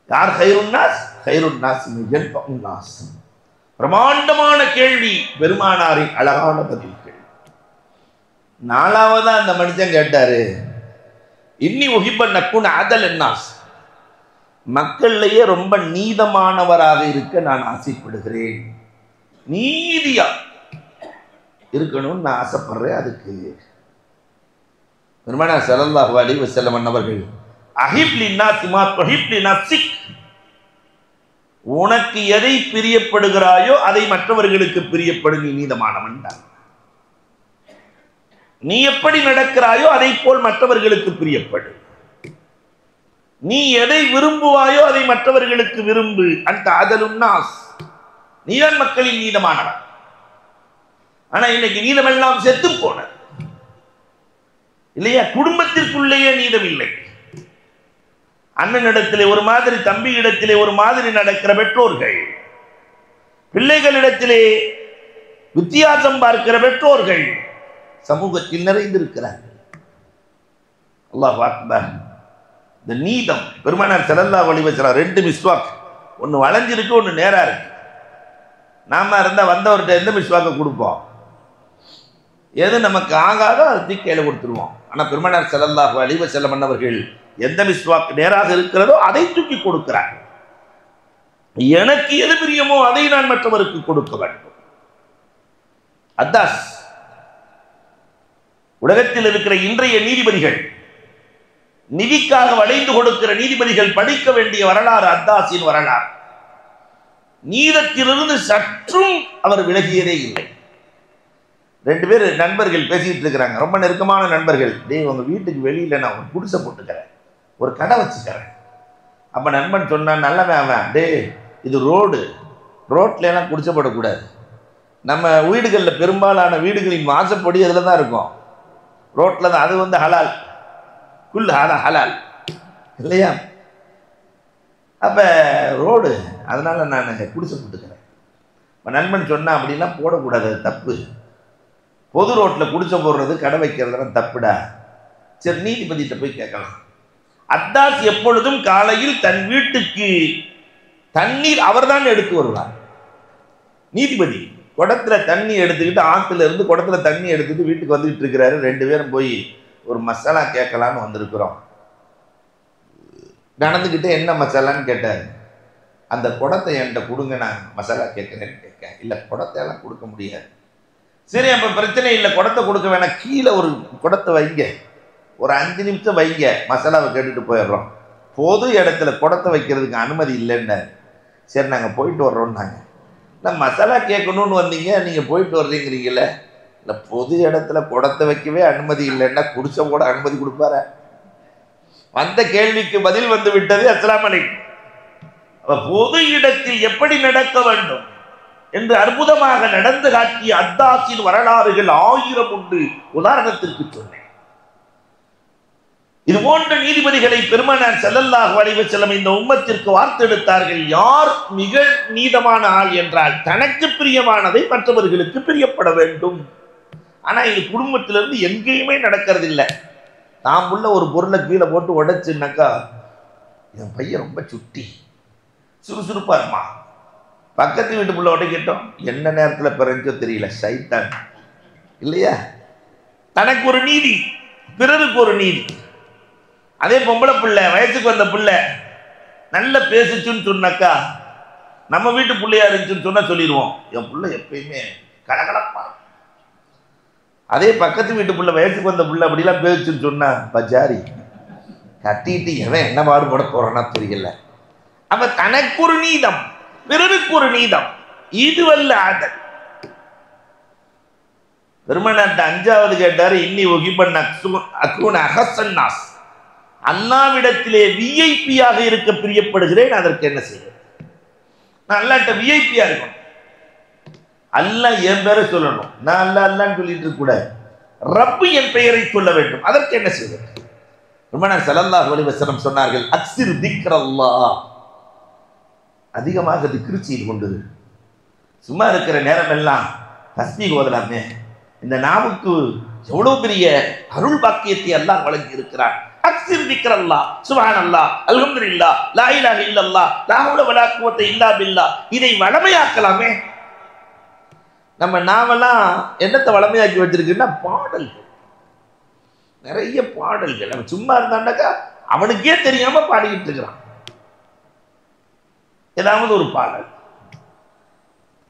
யார் கைருன் நாஸ்? கைருன் நாஸ் மிஜல்புன் நாஸ். பிரமாண்டமான கேள்வி, பெருமானாரின் அழகான பதில்கள். நாலாவதா அந்த மனுஷன் கேட்டாரு, இன்னி உஹிப்பன் நக்குன் அதல் நாஸ், மக்களிலேயே ரொம்ப நீதமானவராக இருக்க நான் ஆசைப்படுகிறேன். நீதியா இருக்கணும்னு நான் ஆசைப்படுறேன். அதுக்கு பெருமானார் ஸல்லல்லாஹு அலைஹி வஸல்லம் அவர்கள், அஹிப் லின்னாஸ் மா துஹிப் லினஃப்ஸிக், உனக்கு எதை பிரியப்படுகிறாயோ அதை மற்றவர்களுக்கு பிரியப்படு, நீ நீதமானவன் தான். நீ எப்படி நடக்கிறாயோ அதை போல் மற்றவர்களுக்கு பிரியப்படு. நீ எதை விரும்புவாயோ அதை மற்றவர்களுக்கு விரும்பு. அந்த அதலுன் நாஸ், நீதான் மக்களின் நீதமானவன். ஆனா இன்னைக்கு நீதமெல்லாம் செத்து போன இல்லையா? குடும்பத்திற்குள்ளேயே நீதம் இல்லை. அண்ணனிடத்திலே ஒரு மாதிரி, தம்பி இடத்திலே ஒரு மாதிரி நடக்கிற பெற்றோர்கள், பிள்ளைகளிடத்திலே வித்தியாசம் பார்க்கிற பெற்றோர்கள் சமூகத்தில் நிறைந்திருக்கிறார்கள். அல்லாஹ் அக்பர். இந்த நீதம், பெருமானார் ஸல்லல்லாஹு அலைஹி வஸல்லம் 2 மிஸ்வாக், ஒன்று வளைஞ்சிருக்கு, ஒன்று நேரா இருக்கு. நாம இருந்தால் வந்தவர்கிட்ட எந்த மிஸ்வாக்கை கொடுப்போம்? எது நமக்கு ஆகாதோ அதை தூக்கி கையில கொடுத்துருவோம். ஆனால் பெருமானார் ஸல்லல்லாஹு அலைஹி வஸல்லம் அவர்கள் எந்த மிஸ்வாக் நேராக இருக்கிறதோ அதை தூக்கி கொடுக்கிறார். எனக்கு எது பிரியமோ அதை நான் மற்றவருக்கு கொடுக்க வேண்டும். அத்தாஸ் உலகத்தில் இருக்கிற இன்றைய நீதிபதிகள், நிதிக்காக வளைந்து கொடுக்கிற நீதிபதிகள் படிக்க வேண்டிய வரலாறு அத்தாஸின் வரலாறு. நீதத்திலிருந்து சற்றும் அவர் விலகியதே இல்லை. 2 பேர் நண்பர்கள் பேசிக்கிட்டு இருக்கிறாங்க, ரொம்ப நெருக்கமான நண்பர்கள். டேய், உங்க வீட்டுக்கு வெளியில நான் ஒரு குடிசை போட்டுக்கிறேன், ஒரு கடை வச்சுக்கிறேன். அப்ப நண்பன் சொன்னான், நல்லவன் அவன், டே இது ரோட்ல எல்லாம் குடிசை போடக்கூடாது. நம்ம வீடுகளில் பெரும்பாலான வீடுகளின் வாசப்படி அதில் தான் இருக்கும், ரோட்ல தான். அது ஹலால், குல் ஹலால் இல்லையா? அப்ப ரோடு, அதனால நான் குடிசை போட்டுக்கிறேன். நண்பன் சொன்னா அப்படிலாம் போடக்கூடாது, அது தப்பு. பொது ரோட்டில் குடிசை போடுறது, கடை வைக்கிறதுலாம் தப்புடா. சரி, நீதிபதிகிட்ட போய் கேட்கலாம். அத்தாஸ் எப்பொழுதும் காலையில் தன் வீட்டுக்கு தண்ணீர் அவர்தான் எடுத்து வருவார். நீதிபதி குடத்துல தண்ணி எடுத்துக்கிட்டு, ஆத்துல இருந்து குடத்துல தண்ணி எடுத்துட்டு வீட்டுக்கு வந்துகிட்டு இருக்கிறாரு. 2 பேரும் போய் ஒரு மசாலா கேட்கலான்னு வந்திருக்கிறோம். நடந்துக்கிட்டே என்ன மசாலான்னு கேட்டார். அந்த குடத்தை என்கிட்ட கொடுங்க, நான் மசாலா கேட்குறேன்னு கேட்க. இல்லை, குடத்தையெல்லாம் கொடுக்க முடியாது, சரி, அப்ப பிரச்சனை இல்லை, குடத்தை கொடுக்க வேணாம், கீழே ஒரு குடத்தை வைங்க, ஒரு 5 நிமிஷம் வைங்க, மசாலாவை கேட்டுட்டு போயிடுறோம். பொது இடத்துல குடத்தை வைக்கிறதுக்கு அனுமதி இல்லைன்னு. சரி, நாங்கள் போயிட்டு வர்றோம்னாங்க. நான் மசாலா கேட்கணும்னு வந்தீங்க, நீங்கள் போயிட்டு வர்றீங்கிறீங்கள. இல்லை, பொது இடத்துல குடத்தை வைக்கவே அனுமதி இல்லைன்னா குடிச்ச கூட அனுமதி கொடுப்பார? வந்த கேள்விக்கு பதில் வந்து விட்டது. அஸ்ஸலாமு அலைக்கும். பொது இடத்தில் எப்படி நடக்க வேண்டும் என்று அற்புதமாக நடந்து காட்டிய அத்தாஸின் வரலாறுகள் 1000 உண்டு. உதாரணத்திற்கு சொன்னேன். இது போன்ற நீதிபதிகளை பெருமானார் ஸல்லல்லாஹு அலைஹி வஸல்லம் இந்த உம்மத்திற்கு வார்த்தெடுத்தார்கள். யார் மிக நீதமான ஆள் என்றால் தனக்கு பிரியமானதை மற்றவர்களுக்கு பிரியப்பட வேண்டும். ஆனா இது குடும்பத்திலிருந்து எங்கேயுமே நடக்கிறது இல்லை. நாம் உள்ள ஒரு பொருளை கீழே போட்டு உடைச்சுனாக்கா, என் பையன் ரொம்ப சுட்டி சுறுசுறுப்பா இருமா, பக்கத்து வீட்டுக்குள்ள உடைக்கட்டும், என்ன நேரத்தில் பிறஞ்சோ தெரியல, சைத்தான் இல்லையா? தனக்கு ஒரு நீதி, பிறருக்கு ஒரு நீதி. அதே பொம்பளை பிள்ளை, வயசுக்கு வந்த பிள்ளை நல்ல பேசுச்சுன்னு சொன்னாக்கா, நம்ம வீட்டு பிள்ளையா இருந்துச்சுன்னு சொன்னா சொல்லிடுவோம், என் பிள்ளை எப்பயுமே கலகலப்பா. அதே பக்கத்து வீட்டு பிள்ளை, வயசுக்கு வந்த பிள்ளை அப்படிலாம் பேசுச்சுன்னு சொன்னா, பஜாரி கட்டிட்டு எவன் என்ன பாடுபட போறான்னா தெரியல. அப்ப தனக்கு ஒரு நீதம், பிறருக்கு ஒரு நீதம், இதுவல்ல ஆதல். பெருமானார்ட்ட 5வது கேட்டாரு, இன்னி உகிபன் அக்கூன அஹஸன்னாஸ், அல்லாவிடத்திலே விஐபியாக இருக்க பிரியப்படுகிறேன், அதற்கு என்ன செய்வது? நான் அல்லாட்ட விஐபியா இருக்கணும். அல்லாஹ் என் பேரை சொல்லணும், நான் அல்லாஹ் அல்லான்னு சொல்லிட்டு இருக்க கூடாது. ரப்பு என் பெயரை சொல்ல வேண்டும், அதற்கு என்ன செய்வது? பெருமானார் ஸல்லல்லாஹு அலைஹி வஸல்லம் சொன்னார்கள், அக்ஸிர் திக்ரல்லாஹ், அதிகமாக திக்ரு செய்து கொண்டு, சும்மா இருக்கிற நேரம் எல்லாம் தஸ்பீஹ் ஓதலாமே. இந்த நாவுக்கு எவ்வளவு பெரிய அருள் பாக்கியத்தை அல்லாஹ் வழங்கி இருக்கிறார். அக்ஸிர் திக்ரல்லாஹ், சுப்ஹானல்லாஹ், அல்ஹம்துலில்லாஹ், லா இலாஹ இல்லல்லாஹ், லா ஹவ்ல வலா குவத்த இல்லா பில்லாஹ். இதை வளமையாக்கலாமே. நம்ம நாவெல்லாம் என்னத்தை வளமையாக்கி வச்சிருக்குன்னா பாடல்கள், நிறைய பாடல்கள். அவன் சும்மா இருந்தாண்டாக்கா அவனுக்கே தெரியாம பாடிக்கிட்டு இருக்கிறான் ஏதாவது ஒரு பாடல்.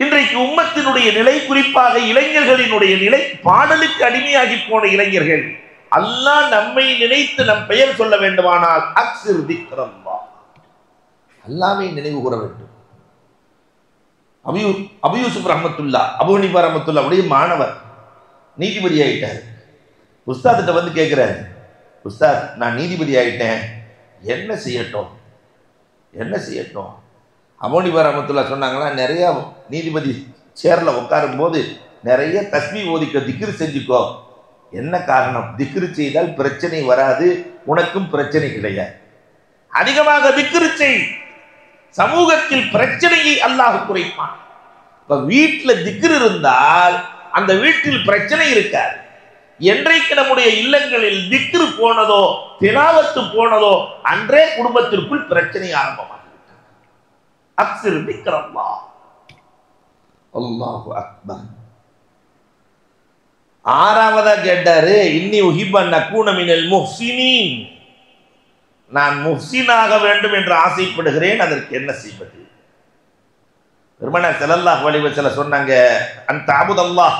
இன்றைக்கு உம்மத்தினுடைய நிலை, குறிப்பாக இளைஞர்களினுடைய நிலை, பாடலுக்கு அடிமையாகி போன இளைஞர்கள். அல்லாஹ் நம்மை நினைத்து நம் பெயர் சொல்ல வேண்டுமானால் அக்ஸிர் திக்ரல்லாஹ், அல்லாஹ்வை நினைவு கூற வேண்டும். அபூ யூசுப் ரஹ்மத்துல்லாஹ், அபூ ஹனீஃபா ரஹ்மத்துல்லாஹ் உடைய மாணவர் நீதிபதி ஆயிட்டார். உஸ்தாத்திட்ட வந்து கேட்கிறாரு, உஸ்தாத் நான் நீதிபதி ஆயிட்டேன், என்ன செய்யட்டும் என்ன செய்யட்டும்? அபூ ஹனீஃபா ரஹ்மத்துல்லாஹ் சொன்னாங்களா, நிறைய நீதிபதி சேர்ல உட்காரும் போது நிறைய தஸ்பீஹ் ஓதிக்க, திக்ரு செஞ்சுக்கோ. என்ன காரணம்? திக்ரு செய்தால் பிரச்சனை வராது, உனக்கும் பிரச்சனை கிடையாது. அதிகமாக திக்ரு செய், சமூகத்தில் பிரச்சனையை அல்லாஹ் குறைப்பான். இப்ப வீட்டில் திக்ரு இருந்தால் அந்த வீட்டில் பிரச்சனை இருக்காது. என்றைக்கு நம்முடைய இல்லங்களில் திக்ரு போனதோ, திலாவத்து போனதோ, அன்றே குடும்பத்திற்குள் பிரச்சனை ஆரம்பமாகிவிட்டது. அக்ஸிர் திக்ரல்லாஹ், அல்லாஹு அக்பர். 6வதா கேட்டாரு, இன்னி உஹிப்பன் அக்கூன மினல் முஹ்சினீன், நான் முஹ்சினாக வேண்டும் என்று ஆசைப்படுகிறேன், அதற்கு என்ன செய்வது? பெருமானார் ஸல்லல்லாஹு அலைஹி வஸல்லம் சொன்னாங்க, அன்த அபுதல்லாஹ்,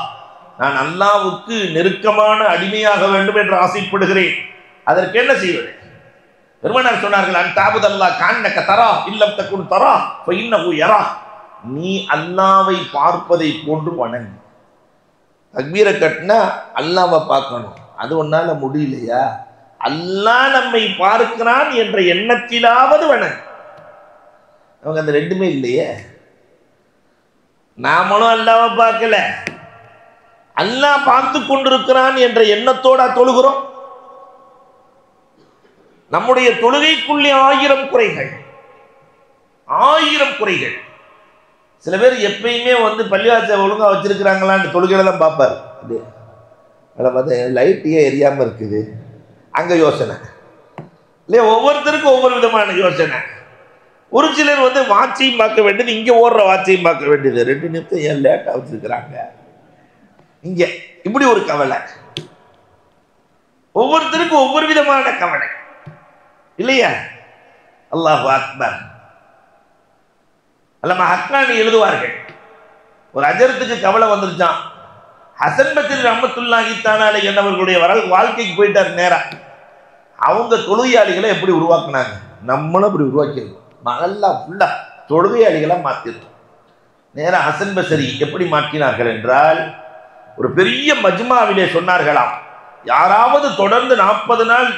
நான் அல்லாஹ்வுக்கு நெருக்கமான அடிமையாக வேண்டும் என்று ஆசைப்படுகிறேன், அதற்கு என்ன செய்வது? பெருமானார் சொன்னார்கள், அன்த அபுதல்லாஹ் கஅன்னக தரா இல்லம் தகுன் தரா ஃபஇன்னஹு யரா, நீ அல்லாஹ்வை பார்ப்பதை போன்று வணங்கு. தக்பீரை கட்டினா அல்லாஹ்வை பார்க்கணும், அது உன்னால முடியலையா? அல்லாஹ் நம்மை பார்க்கிறான் என்ற எண்ணத்திலாவது வணங்கு. அவங்க அந்த ரெண்டுமே இல்லையே. நாமளும் அல்லாஹ்வை பார்க்கல, அல்லாஹ் பார்த்து கொண்டிருக்கிறான் என்ற எண்ணத்தோட தொழுகிறோம். நம்முடைய தொழுகைக்குள்ளே 1000 குறைகள், 1000 குறைகள். சில பேர் எப்பயுமே வந்து பள்ளிவாசலை ஒழுங்கா வச்சிருக்கிறாங்களான்னு தொழுகையில தான் பார்ப்பார். அதை பார்த்து லைட்டே எரியாம இருக்குது, அங்க யோசனை இல்லையா? ஒவ்வொருத்தருக்கும் ஒவ்வொரு விதமான யோசனை. ஒரு சிலர் வந்து வாட்சையும் பார்க்க வேண்டியது, இங்க ஓடுற வாட்சையும் பார்க்க வேண்டியது, 2 நிமிஷம் ஏன் லேட்டா வச்சிருக்கிறாங்க இங்க, இப்படி ஒரு கவலை. ஒவ்வொருத்தருக்கும் ஒவ்வொரு விதமான கவலை இல்லையா? அல்லாஹு அக்பர். அல்லாமா ஹக்கானி எழுதுவார்கள், ஒரு அஜரத்துக்கு கவலை வந்துருச்சான். ஹசன் பஸ்ரி ரஹ்மத்துல்லாஹி தஆலா அலைஹி என்பவர்களுடைய வாழ்க்கைக்கு போயிட்டார் நேரா. அவங்க தொழுகையாளிகளை எப்படி உருவாக்குனாங்க, நம்மளும் அப்படி உருவாக்கியிருக்கோம். நல்லா ஃபுல்லா தொழுகையாளிகளை மாற்றிருக்கோம். நேரா ஹசன் பஸ்ரி எப்படி மாற்றினார்கள் என்றால், ஒரு பெரிய மஜ்மாவிலே சொன்னார்களாம், யாராவது தொடர்ந்து 40 நாள்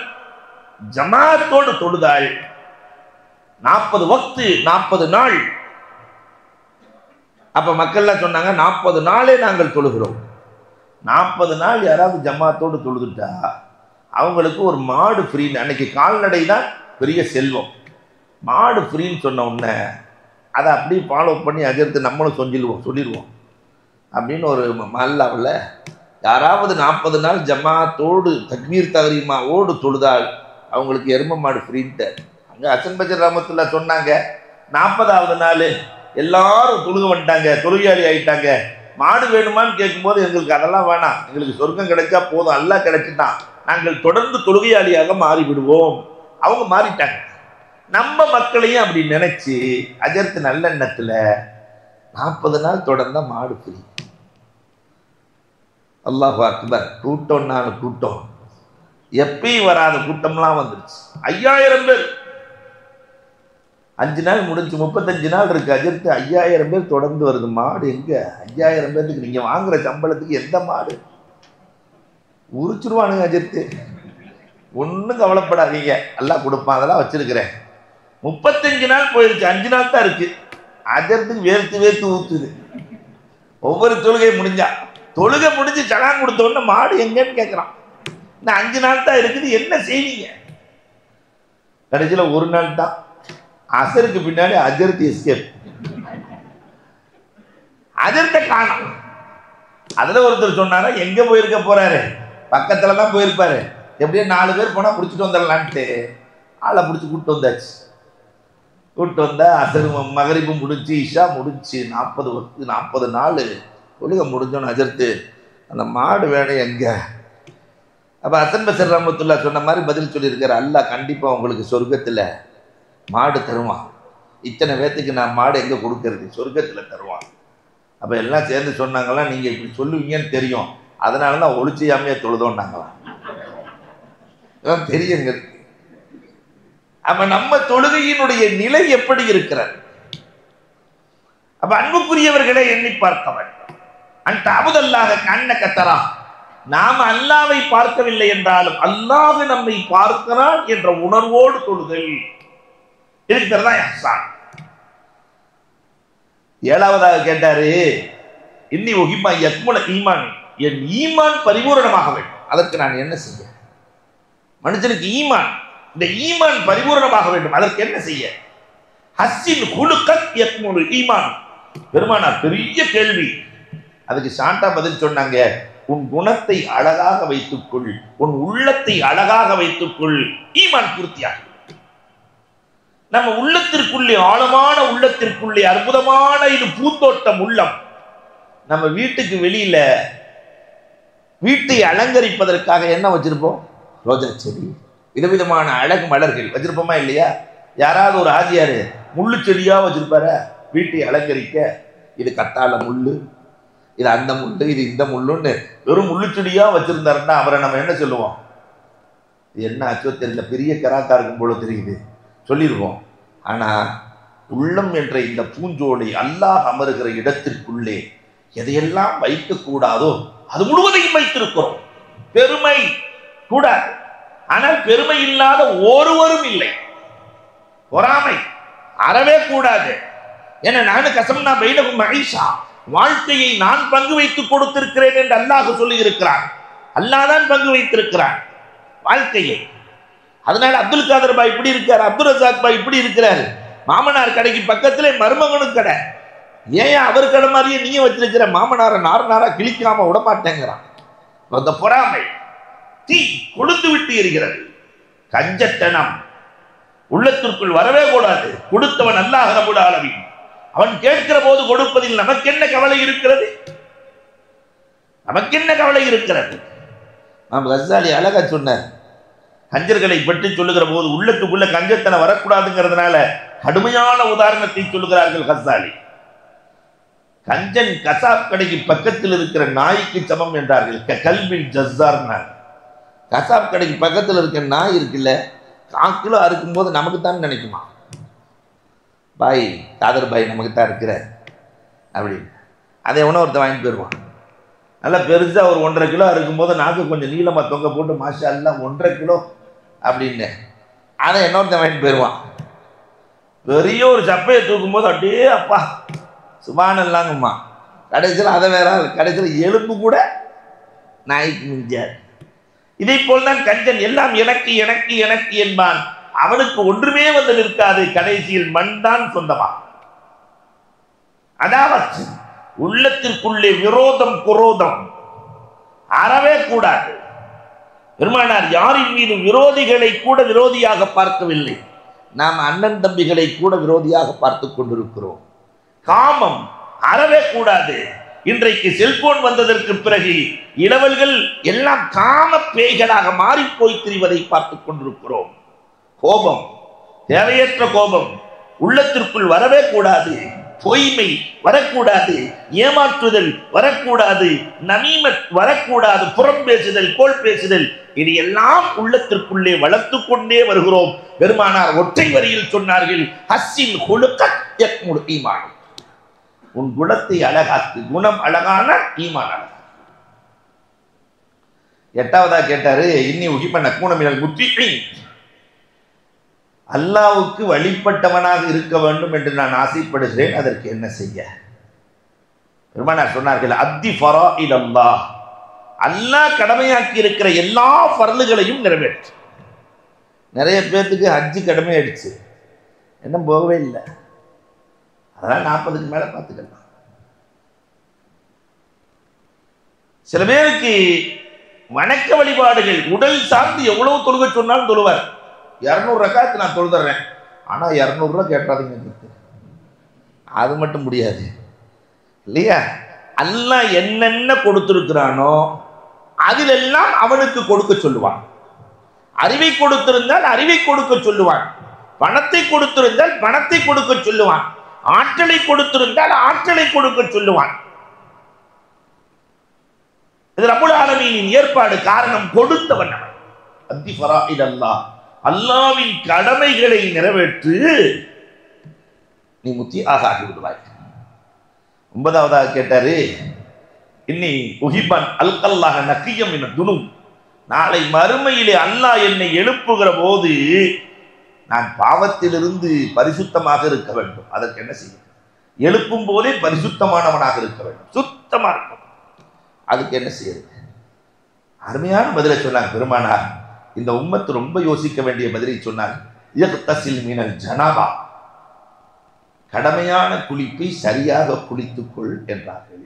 ஜமாத்தோடு தொழுதால் 40 வக்து 40 நாள். அப்ப மக்கள்லாம் சொன்னாங்க 40 நாளே நாங்கள் தொழுகிறோம். 40 நாள் யாராவது ஜமாத்தோடு தொழுதுட்டா அவங்களுக்கு ஒரு மாடு ஃப்ரீன்னு, அன்னைக்கு கால்நடை தான் பெரிய செல்வம், மாடு ஃப்ரீன்னு சொன்ன உடனே அதை அப்படியே ஃபாலோ பண்ணி அஜர்த்து நம்மளும் சொல்லிடுவோம் அப்படின்னு ஒரு மல்லாவில் யாராவது 40 நாள் ஜமாத்தோடு தக்பீர் தஹ்ரீமாவோடு தொழுதால் அவங்களுக்கு எரும மாடு ஃப்ரீன்ட்டு. அங்கே ஹசன் பஸ்ரி ரஹ்மத்துல்லாஹி சொன்னாங்க, 40வது நாள் எல்லாரும் தொழுக வந்துட்டாங்க, தொழுகையாளி ஆகிட்டாங்க, மாடு வேணுமான்னு கேட்கும்போது எங்களுக்கு அதெல்லாம் வேணாம், எங்களுக்கு சொர்க்கம் கிடைச்சா போதும், அல்லாஹ் கிடைச்சிட்டான், நாங்கள் தொடர்ந்து தொழுகையாளியாக மாறிவிடுவோம். அவங்க மாறிட்டாங்க. நம்ம மக்களையும் அப்படி நினைச்சு அஜர்த்து நல்லெண்ணத்தில் 40 நாள் தொடர்ந்தா மாடு ஃப்ரீ. அல்லாஹ் அக்பர். கூட்டம் எப்பயும் வராத கூட்டம்லாம் வந்துருச்சு. 5000 பேர். 5 நாள் முடிஞ்சு 35 நாள் இருக்கு அஜர்த்து. 5000 பேர் தொடர்ந்து வருது. மாடு எங்க? 5000 பேருக்கு நீங்க வாங்குற சம்பளத்துக்கு எந்த மாடு? உரிச்சிருவானுங்க அஜர்த்து. ஒன்றும் கவலைப்படாதீங்க, எல்லாம் கொடுப்பான், அதெல்லாம் வச்சிருக்கிறேன். 35 நாள் போயிருச்சு, 5 நாள் தான் இருக்கு. அஜர்த்துக்கு வேர்த்து ஊத்துது. ஒவ்வொரு தொழுகை முடிஞ்சு சலான் கொடுத்த உடனே மாடு எங்கன்னு கேட்கறான். இந்த 5 நாள் தான் இருக்குது, என்ன செய்வீங்க? கடைசியில் ஒரு நாள் தான். அசருக்கு பின்னாடி அஜர்த்து எஸ்கேப். அஜர்த்தை காணோம். அதுல ஒருத்தர் சொன்னாரா, எங்க போயிருக்க போறாரு, பக்கத்துல தான் போயிருப்பாரு, எப்படியே 4 பேர் போனா பிடிச்சிட்டு வந்துடலான்ட்டு ஆளை பிடிச்சி கூப்பிட்டு வந்தா அசரு மகரிபும் முடிச்சு இஷா முடிச்சு 40 நாள் ஒழுக முடிஞ்சோன்னு அஜர்த்து அந்த மாடு வேணும் எங்க? அப்ப ஹசன் பஸ்ரி ரஹ்மத்துல்லாஹி சொன்ன மாதிரி பதில் சொல்லியிருக்காரு, அல்லாஹ் கண்டிப்பா உங்களுக்கு சொர்க்கத்துல மாடு தருவான். இத்தனை பேத்துக்கு நான் மாடு எங்க கொடுக்கறது, சொர்க்கத்துல தருவான். அப்ப எல்லாம் சேர்ந்து சொன்னாங்களாம், நீங்க இப்படி சொல்லுவீங்கன்னு தெரியும், அதனாலதான் ஒளிச்சியாமையே தொழுதோன்னாங்களாம். தெரியுங்க. அப்ப நம்ம தொழுகையினுடைய நிலை எப்படி இருக்கிறது? அப்ப அன்புக்குரியவர்களை எண்ணி பார்க்க வேண்டும். அந்த அபுதல்லாக கண்ண கத்தரா, நாம் அல்லாவை பார்க்கவில்லை என்றாலும் அல்லாஹ் நம்மை பார்க்கிறான் என்ற உணர்வோடு தொழுதல் இருக்கிறதா? ஏழாவதாக கேட்டாரு, இன்னி ஒஹிமா யக்முல ஈமான், என் ஈமான் பரிபூரணமாக வேண்டும், அதற்கு நான் என்ன செய்ய? மனுஷனுக்கு ஈமான், இந்த ஈமான் பரிபூரணமாக வேண்டும், அதற்கு என்ன செய்ய? ஹஸ்ஸின் குலுக்கத் யக்முல் ஈமான். பெருமானார் பெரிய கேள்வி, அதுக்கு சாண்டா பதில் சொன்னாங்க, உன் குணத்தை அழகாக வைத்துக்கொள், உன் உள்ளத்தை அழகாக வைத்துக்கொள், ஈமான் பூர்த்தியாக. நம்ம உள்ளத்திற்குள்ளே, ஆழமான உள்ளத்திற்குள்ளே அற்புதமான இது பூத்தோட்டம் உள்ளம். நம்ம வீட்டுக்கு வெளியில வீட்டை அலங்கரிப்பதற்காக என்ன வச்சிருப்போம்? ரோஜா செடி, விதவிதமான அழகு மலர்கள் வச்சிருப்போமா இல்லையா? யாராவது ஒரு ஆஜியாரு முள்ளு செடியா வச்சிருப்பார வீட்டை அலங்கரிக்க. இது கத்தாழ முள்ளு, இது அந்த முள்ளு, இது இந்த முள்ளுன்னு வெறும் முள்ளு செடியா வச்சிருந்தாருன்னா அவரை நம்ம என்ன சொல்லுவோம்? என்ன ஆச்சோ தெரியல, பெரிய கராக்கா இருக்கும் போல தெரியுது சொல்லிடுவோம். ஆனா உள்ளம் என்ற இந்த பூஞ்சோலை அல்லாஹ் அமருகிற இடத்திற்குள்ளே எதையெல்லாம் வைக்கக்கூடாதோ அது முழுவதையும் வைத்திருக்கிறோம். பெருமை கூடாது, ஆனால் பெருமை இல்லாத ஒருவரும் இல்லை. பொறாமை அறவே கூடாது. என நானு கசம்னா பைனகும் மஈஷா, வாழ்க்கையை நான் பங்கு வைத்து கொடுத்திருக்கிறேன் என்று அல்லாஹ் சொல்லி இருக்கிறான். அல்லாஹ் தான் பங்கு வைத்திருக்கிறான் வாழ்க்கையை. அதனால அப்துல் காதர் பாய் இப்படி இருக்காரு, அப்துல் ரசாக் பாய் இப்படி இருக்கிறாரு. மாமனார் கடைக்கு பக்கத்திலே மருமகனும் கடை. ஏன் அவர் கடை மாதிரியே நீங்க வச்சிருக்கிற? மாமனாரை நாரா கிழிக்காம விடமாட்டேங்கிறான். அந்த பொறாமை தீ கொடுத்து விட்டு எரிகிறது. கஞ்சத்தனம் உள்ளத்திற்குள் வரவே கூடாது. கொடுத்தவன் அல்லாஹ் ரப்பல் ஆலமீன். அவன் கேட்கிற போது கொடுப்பதில் நமக்கு என்ன கவலை இருக்கிறது? நமக்கு என்ன கவலை இருக்கிறது? நாம் கஸ்ஸாலி அழகா சொன்னார், கஞ்சர்களை பற்றி சொல்லுகிற போது உள்ளத்துக்குள்ள கஞ்சத்தனை வரக்கூடாதுங்கிறதுனால கடுமையான உதாரணத்தை சொல்லுகிறார்கள் கஸ்ஸாலி. கஞ்சன் கசாப் கடைக்கு பக்கத்தில் இருக்கிற நாய்க்கு சமம் என்றார்கள். கல்பில் ஜஸ்ஸார். கசாப் கடைக்கு பக்கத்தில் இருக்கிற நாய் இருக்குல்ல, 1 கிலோ அறுக்கும்போது நமக்கு தான் நினைக்குமா, பாய் காதர் பாய் நமக்கு தான் இருக்கிற அப்படின்னு. அதை எவனோ ஒருத்தர் வாங்கிட்டு போயிடுவான். நல்லா பெருசாக ஒரு 1.5 கிலோ இருக்கும்போது நாக்கு கொஞ்சம் நீளமாக தொங்க போட்டு மாஷா எல்லாம் 1.5 கிலோ அப்படின்னு அதை இன்னொருத்தன் வாங்கிட்டு போயிடுவான். பெரிய ஒரு சப்பையை தூக்கும்போது அப்படியே அப்பா சுபானல்லாங்கம்மா. கடைசியில் அதை வேற, கடைசியில் எலும்பு கூட நாய்க்கு மிஞ்சார். இதை போல் தான் கஞ்சன் எல்லாம் எனக்கு எனக்கு எனக்கு என்பான். அவனுக்கு ஒன்றுமே வந்து நிற்காது. கடைசியில் மண் தான் சொந்தமா. அதாவது உள்ளத்திற்குள்ளே விரோதம் குரோதம் அறவே கூடாது. பெருமானார் யாரின் மீது விரோதிகளை கூட விரோதியாக பார்க்கவில்லை. நாம் அண்ணன் தம்பிகளை கூட விரோதியாக பார்த்து கொண்டிருக்கிறோம். காமம் அறவே கூடாது. இன்றைக்கு செல்போன் வந்ததற்கு பிறகு இளவல்கள் எல்லாம் காம பேய்களாக மாறி போய் திரிவதை பார்த்துக் கொண்டிருக்கிறோம். கோபம், தேவையற்ற கோபம் உள்ளத்திற்குள் வரவே கூடாது. பொய்மை வரக்கூடாது, ஏமாற்றுதல் வரக்கூடாது, நமீமத் வரக்கூடாது, புறம் பேசுதல், கோல் பேசுதல், இது எல்லாம் உள்ளத்திற்குள்ளே வளர்த்து கொண்டே வருகிறோம். பெருமானார் ஒற்றை வரியில் சொன்னார்கள், ஹஸ்ஸின் குலுக்கத் யக்முல் ஈமான். உன் குணத்தை அழகாக்கு, குணம் அழகான ஈமான் அழகா. 8வதா கேட்டாரு, இன்னி உஹிப்ப நக்கூன மினல் முத்தீஈன். அல்லாவுக்கு வழிபட்டவனாக இருக்க வேண்டும் என்று நான் ஆசைப்படுகிறேன், அதற்கு என்ன செய்ய? பெருமானார் சொன்னார்கள், அத்தி ஃபராஇல் அல்லாஹ், அல்லாஹ் கடமையாக்கி இருக்கிற எல்லா ஃபர்லுகளையும் நிறைவேற்று. நிறைய பேர்த்துக்கு ஹஜ்ஜு கடமை ஆயிடுச்சு, என்ன போகவே இல்லை. அதெல்லாம் 40க்கு மேல பார்த்துக்கலாம். சில பேருக்கு வணக்க வழிபாடுகள் உடல் சார்ந்து எவ்வளவு தொழுகை சொன்னாலும் தொழுவார். 200 ரக்காத்து நான் தொழுதுறேன், ஆனா 200 ரூபா கேட்டாதீங்க, அது மட்டும் முடியாது இல்லையா? அல்லாஹ் என்னென்ன கொடுத்திருக்கிறானோ அதிலெல்லாம் அவனுக்கு கொடுக்க சொல்லுவான். அறிவை கொடுத்திருந்தால் அறிவை கொடுக்க சொல்லுவான், பணத்தை கொடுத்திருந்தால் பணத்தை கொடுக்க சொல்லுவான், ஆற்றலை கொடுத்திருந்தால் ஆற்றலை கொடுக்க சொல்லுவான். இது ரப்புல் ஆலமீனின் ஏற்பாடு. காரணம், கொடுத்தவன் அவன். அத்தி ஃபராஇல் அல்லாஹ், அல்லாவின் கடமைகளை நிறைவேற்று, நீ முத்தி ஆகி விடுவாய். 9வதாக கேட்டாரு, இன்னி உஹிபன் அல்கல்லாஹ நக்கியம் என துணும். நாளை மறுமையிலே அல்லாஹ் என்னை எழுப்புகிற போது நான் பாவத்திலிருந்து பரிசுத்தமாக இருக்க வேண்டும். அதற்கு என்ன செய்யும்? எழுப்பும் போதே பரிசுத்தமானவனாக இருக்க வேண்டும், சுத்தமா இருக்கும். அதுக்கு என்ன செய்யுது? அருமையான பதிலை சொன்னாங்க பெருமானார். இந்த உம்மத்து ரொம்ப யோசிக்க வேண்டிய பதிலை சொன்னார். இயக்தசில் மினல் ஜனாபா, கடமையான குளிப்பை சரியாக குளித்துக்கொள் என்றார்கள்.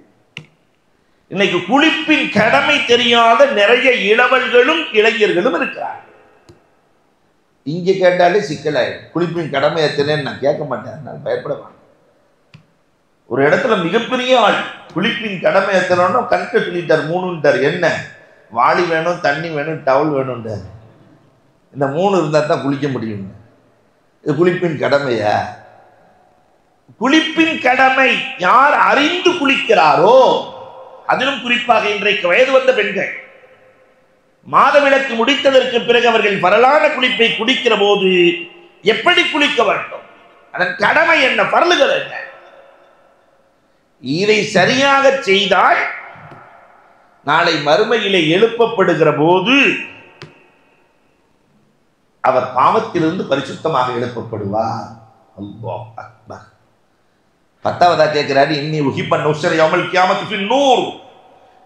இன்னைக்கு குளிப்பின் கடமை தெரியாத நிறைய இளவல்களும் இளைஞர்களும் இருக்கிறார்கள். இங்க கேட்டாலே சிக்கலாயிடும். குளிப்பின் கடமை எத்தனைன்னு நான் கேட்க மாட்டேன், நான் பயப்படலாம். ஒரு இடத்துல மிகப்பெரிய ஆள் குளிப்பின் கடமை எத்தனைன்னு கணக்க சொல்லிட்டார், 3ன்ட்டார். என்ன? வாளி வேணும், தண்ணி வேணும், டவல் வேணும்ன்றார். இந்த 3 இருந்தா தான் குளிக்க முடியும். இது குளிப்பின் கடமையா? குளிப்பின் கடமை யார் அறிந்து குளிக்கிறாரோ, அதிலும் குறிப்பாக இன்றைக்கு வயது வந்த பெண்கள் மாதவிலக்கு முடித்ததற்கு பிறகு அவர்கள் பரலான குளிப்பை குடிக்கிற போது எப்படி குளிக்க வேண்டும், அதன் கடமை என்ன, பரலுகள் என்ன, இதை சரியாக செய்தால் நாளை மறுமையிலே எழுப்பப்படுகிற போது அவர் பாவத்திலிருந்து பரிசுத்தமாக எழுப்பப்படுவார். அல்லாஹ் அக்பர். 10வதா கேட்கிறாரு, இன்னி உஹிப்பன் நுஸ்ர யௌமல் கியாமத்தி ஃபின் நூர்.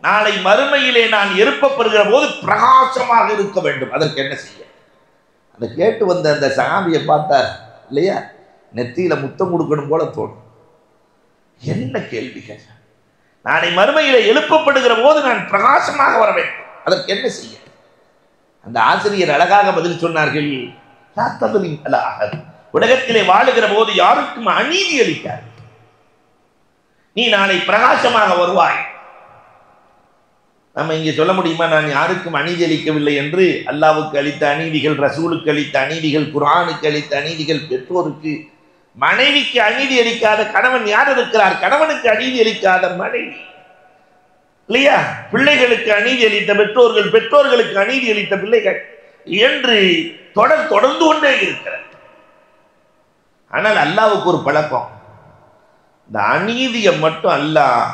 நாளை மறுமையிலே நான் எழுப்பப்படுகிற போது பிரகாசமாக இருக்க வேண்டும். அதற்கு என்ன செய்ய? அதை கேட்டு வந்த அந்த சஹாபியை பார்த்தார் இல்லையா, நெத்தியில முத்தம் கொடுக்கணும் போல தோணும். என்ன கேள்விகள்! நாளை மறுமையிலே எழுப்பப்படுகிற போது நான் பிரகாசமாக வர வேண்டும், அதற்கு என்ன செய்ய? அந்த ஆசிரியர் அழகாக பதில் சொன்னார்கள், உலகத்திலே வாழுகிற போது யாருக்கும் அநீதி அளிக்காது. நீ நாளை பிரகாசமாக வருவாய். நம்ம இங்கே சொல்ல முடியுமா நான் யாருக்கும் அநீதி அளிக்கவில்லை என்று? அல்லாவுக்கு அளித்த அநீதிகள், ரசூலுக்கு அளித்த அநீதிகள், குர்ஆனுக்கு அளித்த அநீதிகள், பெற்றோருக்கு மனைவிக்கு அநீதி அளிக்காத கணவன் யார் இருக்கிறார்? கணவனுக்கு அநீதி அளிக்காத மனைவி இல்லையா? பிள்ளைகளுக்கு அநீதி அளித்த பெற்றோர்கள், பெற்றோர்களுக்கு அநீதி அளித்த பிள்ளைகள் என்று தொடர்ந்து கொண்டே இருக்கிறார். ஆனால் அல்லாஹ்வுக்கு ஒரு பழக்கம், இந்த அநீதியை மட்டும் அல்லாஹ்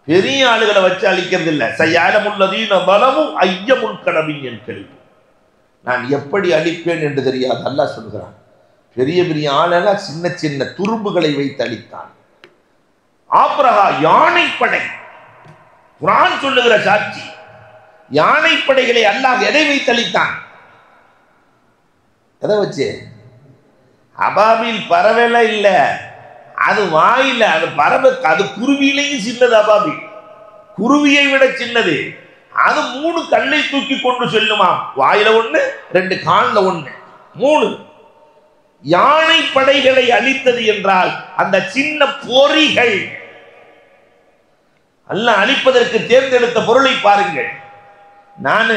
பெரிய ஆளுகளை வச்சு அழிக்கிறது இல்லை. சையாலமுல்லதீன பலமும் ஐயமுல் கனபின் என் கேள்வி, நான் எப்படி அழிப்பேன் என்று தெரியாது. அல்லாஹ் சொல்கிறான், பெரிய பெரிய ஆளெல்லாம் சின்ன சின்ன துரும்புகளை வைத்து அழித்தான். ஆப்ரஹா யானைப்படை, குர்ஆன் சொல்லுகிற சாட்சி, யானைப்படைகளை அல்லாஹ் எதை வைத்து அழித்தான்? எதை வச்சு? அபாபில் பறவைல இல்ல, அது வாயில, அது பறவை, அது குருவியிலையும் சின்னது. அபாபில் குருவியை விட சின்னது. அது 3 கல்லை தூக்கி கொண்டு செல்லுமாம். வாயில 1, 2 கால்ல 1, 3. யானை படைகளை அழித்தது என்றால் அந்த சின்ன பொறிகள். அல்லாஹ் அழிப்பதற்கு தேர்ந்தெடுத்த பொருளை பாருங்கள். நான்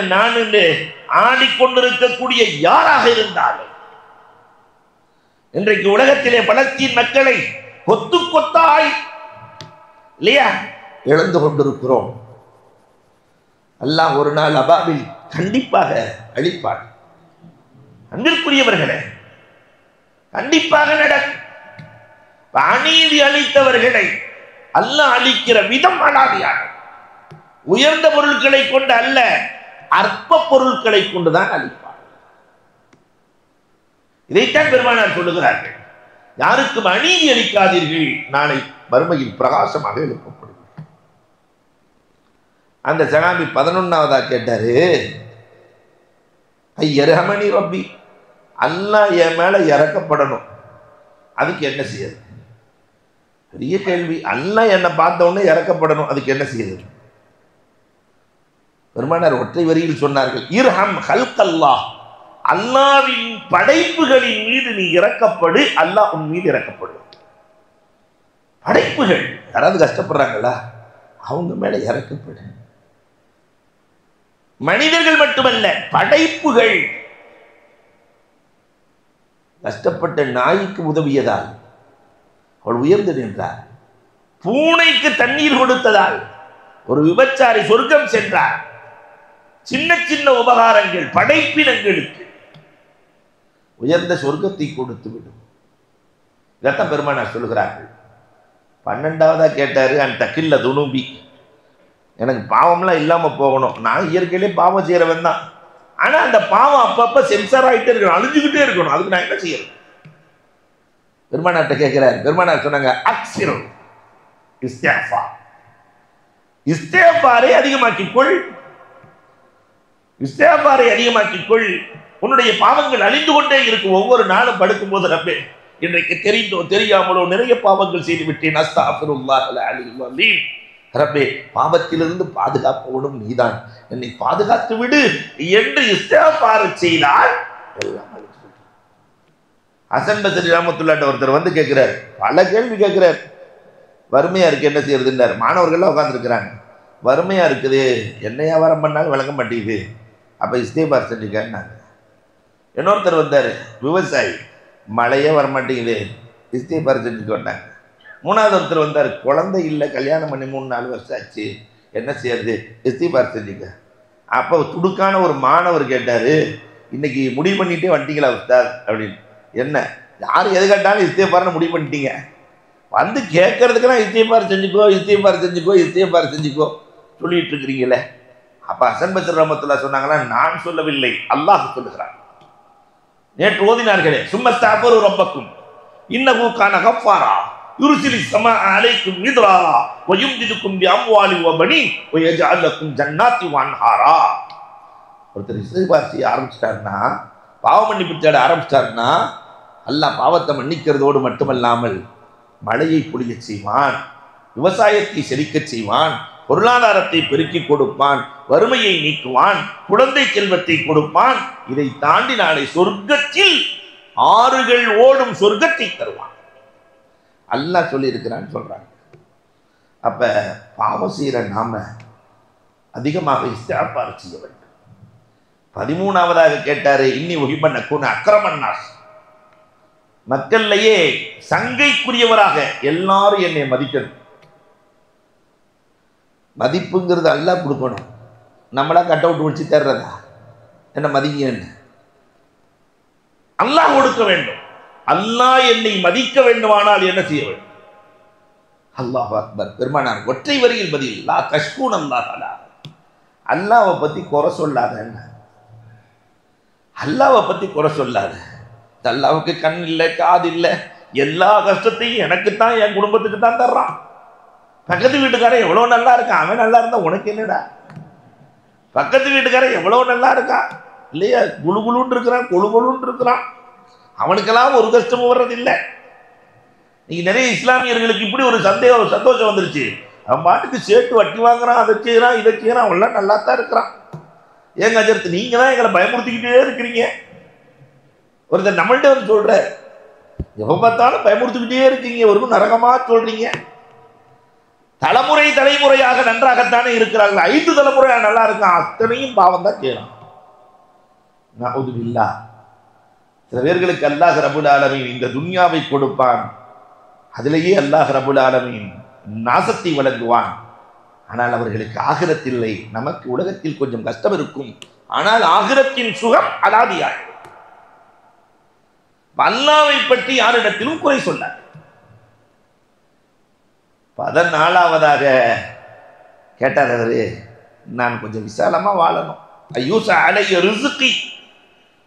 ஆடிக்கொண்டிருக்கக்கூடிய யாராக இருந்தாலும் இன்றைக்கு உலகத்திலே பலஸ்தீன் மக்களை கொத்து கொத்தாய் இல்லையா இழந்து கொண்டிருக்கிறோம். அல்லாஹ் ஒரு நாள் அபாபில் கண்டிப்பாக அழிப்பார். அன்பிற்குரியவர்களே, கண்டிப்பாக நடக்கும். அநீதி அளித்தவர்களை அல்லாஹ் அழிக்கிற விதம் அனாதியாக. உயர்ந்த பொருட்களை கொண்டு அல்ல, அற்ப பொருட்களை கொண்டுதான் அழிப்பார். இதைத்தான் பெருமானார் சொல்லுகிறார்கள், யாருக்கும் அநீதி அளிக்காதீர்கள், நாளை மறுமையில் பிரகாசமாக எழுப்பப்படும். அந்த சகாபி 11வதா கேட்டாரு, ஐயர்ஹமனி ரப்பி, அல்லாஹ் என் மேல இறக்கப்படணும், அதுக்கு என்ன செய்யுது? பெரிய கேள்வி. அல்லாஹ் என்னை பார்த்த உடனே இறக்கப்படணும், அதுக்கு என்ன செய்யுது? பெருமானார் ஒற்றை வரியில் சொன்னார்கள், இர்ஹம் ஹல்கல்லாஹ், அல்லாஹ்வின் படைப்புகளின் மீது நீ இறக்கப்படு, அல்லாஹ் உன் மீது இறக்கப்படுவான். படைப்புகள் யாராவது கஷ்டப்படுறாங்களா, அவங்க மேல இறக்கப்படு. மனிதர்கள் மட்டுமல்ல, படைப்புகள். கஷ்டப்பட்ட நாய்க்கு உதவியதால் அவள் உயர்ந்து நின்றார். பூனைக்கு தண்ணீர் கொடுத்ததால் ஒரு விபச்சாரி சொர்க்கம் சென்றார். சின்ன சின்ன உபகாரங்கள் படைப்பினங்களுக்கு உயர்ந்த சொர்க்கத்தை கொடுத்து விடும். இதைத்தான் பெருமானார் சொல்லுகிறார்கள். 12வதா கேட்டாரு, அந்த தக்கில்ல துணுபி, எனக்கு பாவம்லாம் இல்லாம போகணும். நான் இயற்கையிலே பாவம் செய்யறவன் தான், ஆனா அந்த பாவம் அப்பப்ப சென்சார் ஆகிட்டே இருக்கணும், அழிஞ்சுக்கிட்டே இருக்கணும். அதுக்கு நான் என்ன செய்யணும்? பெருமானார்ட்ட கேட்கிறார். பெருமானார் சொன்னாங்க, அக்ஸிரு இஸ்திக்ஃபார், இஸ்திக்ஃபாரை அதிகமாக்கிக்கொள், இஸ்திக்ஃபாரை அதிகமாக்கிக்கொள். உன்னுடைய பாவங்கள் அழிந்து கொண்டே இருக்கும். ஒவ்வொரு நாளும் படுக்கும் போது, ரப்பே இன்றைக்கு தெரிந்தோ தெரியாமலோ நிறைய பாவங்கள் செய்து விட்டேன், அஸ்தக்ஃபிருல்லாஹ் அல்-அலீம் அலீம், ரப்பே பாவத்திலிருந்து பாதுகாப்பவனும் நீதான், என்னை பாதுகாத்து விடு என்று இஸ்திக்ஃபார் செய்தால் எல்லாம் அழிந்து. ஹசன் பஸ்ரி ரஹ்மத்துல்லாஹி ஒருத்தர் வந்து கேட்கிறார், பல கேள்வி கேட்கிறார். வறுமையா இருக்கு, என்ன செய்யறதுன்னார். மாணவர்கள்லாம் உட்காந்துருக்கிறாங்க. வறுமையா இருக்குது, என்ன வியாபாரம் பண்ணாலும் விளங்க மாட்டேங்குது, அப்ப இஸ்திக்ஃபார் செஞ்சுக்கன்னாங்க. இன்னொருத்தர் வந்தார், விவசாயி, மழையே வரமாட்டேங்குது, இஸ்திக்ஃபார் செஞ்சுக்கோன்னாங்க. 3வது ஒருத்தர் வந்தார், குழந்தை இல்லை, கல்யாணம் பண்ணி 3-4 வருஷம் ஆச்சு, என்ன செய்யறது, இஸ்திக்ஃபார் செஞ்சுக்க. அப்போ துடுக்கான ஒரு மாணவர் கேட்டார், இன்னைக்கு முடிவு பண்ணிட்டே வந்துட்டீங்களா உஸ்தாத் அப்படின்னு. என்ன, யார் எது கேட்டாலும் இஸ்திக்ஃபார்னு முடிவு பண்ணிட்டீங்க, வந்து கேட்கறதுக்குலாம் இஸ்திக்ஃபார் செஞ்சுக்கோ, இஸ்திக்ஃபார் செஞ்சுக்கோ, இஸ்திக்ஃபார் செஞ்சுக்கோ சொல்லிட்டு இருக்கிறீங்களே. அப்ப ஹசன் பஸ்ரி ரஹ்மத்துல்லாஹி சொன்னாங்களா, நான் சொல்லவில்லை, அல்லாஹ் சொல்லுகிறான். நேற்று ஓதினார்களே, சும்மஸ்தக்ஃபிரு ரப்பக்கும் இன்னஹு கான கஃபாரா யுர்சிலு ஸமாஅ அலைக்கும் மித்ராரா வ யும்திதுக்கும் பி அம்வாலி வ பனீன் வ யஜ்அல் லக்கும் ஜன்னாத்தி வ அன்ஹாரா. ஒருத்தர் இஸ்திக்ஃபார் செய்ய ஆரம்பிச்சிட்டாருன்னா, பாவ மன்னிப்பு தேட ஆரம்பிச்சிட்டாருன்னா, அல்லாஹ் பாவத்தை மன்னிக்கிறதோடு மட்டுமல்லாமல் மழையை பொழிய செய்வான், விவசாயத்தை செழிக்க செய்வான், பொருளாதாரத்தை பெருக்கி கொடுப்பான், வறுமையை நீக்குவான், குழந்தை செல்வத்தை கொடுப்பான். இதை தாண்டி நாளை சொர்க்கத்தில் ஆறுகள் ஓடும் சொர்க்கத்தை தருவான். அல்லாஹ் சொல்லி இருக்கிறான்னு சொல்றாங்க. அப்ப பாவம் செய்யற நாம அதிகமாக இஸ்திக்ஃபார் செய்ய வேண்டும். 13வதாக கேட்டாரு, இன்னி உஹிப்பன் அக்கூன அக்ரமன் நாஸ், மக்கள்லையே சங்கைக்குரியவராக எல்லாரும் என்னை மதிக்கணும். மதிப்புங்கிறது அல்லாஹ் கொடுக்கணும். நம்மளா கட் அவுட் முடிச்சு தர்றதா? என்ன மதிங்கன்னு அல்லாஹ் கொடுக்க வேண்டும். அல்லாஹ் என்னை மதிக்க வேண்டுமானால் என்ன செய்ய வேண்டும்? அல்லாஹ் அக்பர். பெருமானார் ஒற்றை வரியில் பதில் லா தஷ்கூன் அல்லாஹ் தஆலா. அல்லாஹ்வை பத்தி குறை சொல்லாத. என்ன அல்லாஹ்வை பத்தி குறை சொல்லாத. அல்லாஹ்வுக்கு கண் இல்லை, காது இல்லை, எல்லா கஷ்டத்தையும் எனக்குத்தான், என் குடும்பத்துக்கு தான் தர்றான். பக்கத்து வீட்டுக்காரன் எவ்வளவு நல்லா இருக்கான், அவன் நல்லா இருந்தா உனக்கு என்னடா? பக்கத்து வீட்டுக்காரன் எவ்வளவு நல்லா இருக்கான் இல்லையா? குழு குழுன்னு இருக்கிறான், கொழு கொழுன்னு இருக்கிறான், அவனுக்கெல்லாம் ஒரு கஷ்டமும் வர்றது இல்லை. நீங்க நிறைய இஸ்லாமியர்களுக்கு இப்படி ஒரு சந்தோஷம் வந்துருச்சு. அவன் பாட்டுக்கு சேர்த்து வட்டி வாங்குறான், அதை செய்யறான், இதை செய்யறான், அவன்லாம் நல்லா தான் இருக்கிறான். ஏங்க அஜர்த்து, நீங்க தான் எங்களை பயமுறுத்திக்கிட்டே இருக்கிறீங்க. ஒருத்தர் நம்மள்கிட்ட வந்து சொல்ற, எப்ப பார்த்தாலும் பயமுறுத்திக்கிட்டே இருக்கீங்க, ஒரு நரகமா சொல்றீங்க. தலைமுறையாக நன்றாகத்தானே இருக்கிறார்கள். 5 தலைமுறையா நல்லா இருக்கான், அத்தனையும் பாவம் தான் செய்யலாம். நஊதுபில்லா. சில பேர்களுக்கு அல்லாஹ் ரப்புல் ஆலமீன் இந்த துன்யாவை கொடுப்பான், அதிலேயே அல்லாஹ் ரப்புல் ஆலமீன் நாசத்தை வழங்குவான். ஆனால் அவர்களுக்கு ஆகிரத் இல்லை. நமக்கு உலகத்தில் கொஞ்சம் கஷ்டம் இருக்கும், ஆனால் ஆகிரத்தின் சுகம் அலாதியாய். அல்லாஹ்வை பற்றி யாரிடத்திலும் குறை சொன்னார். 14வதாக கேட்டார் அவரு, நான் கொஞ்சம் விசாலமா வாழணும். ஐயூஸ அலைய ரிஸ்கி,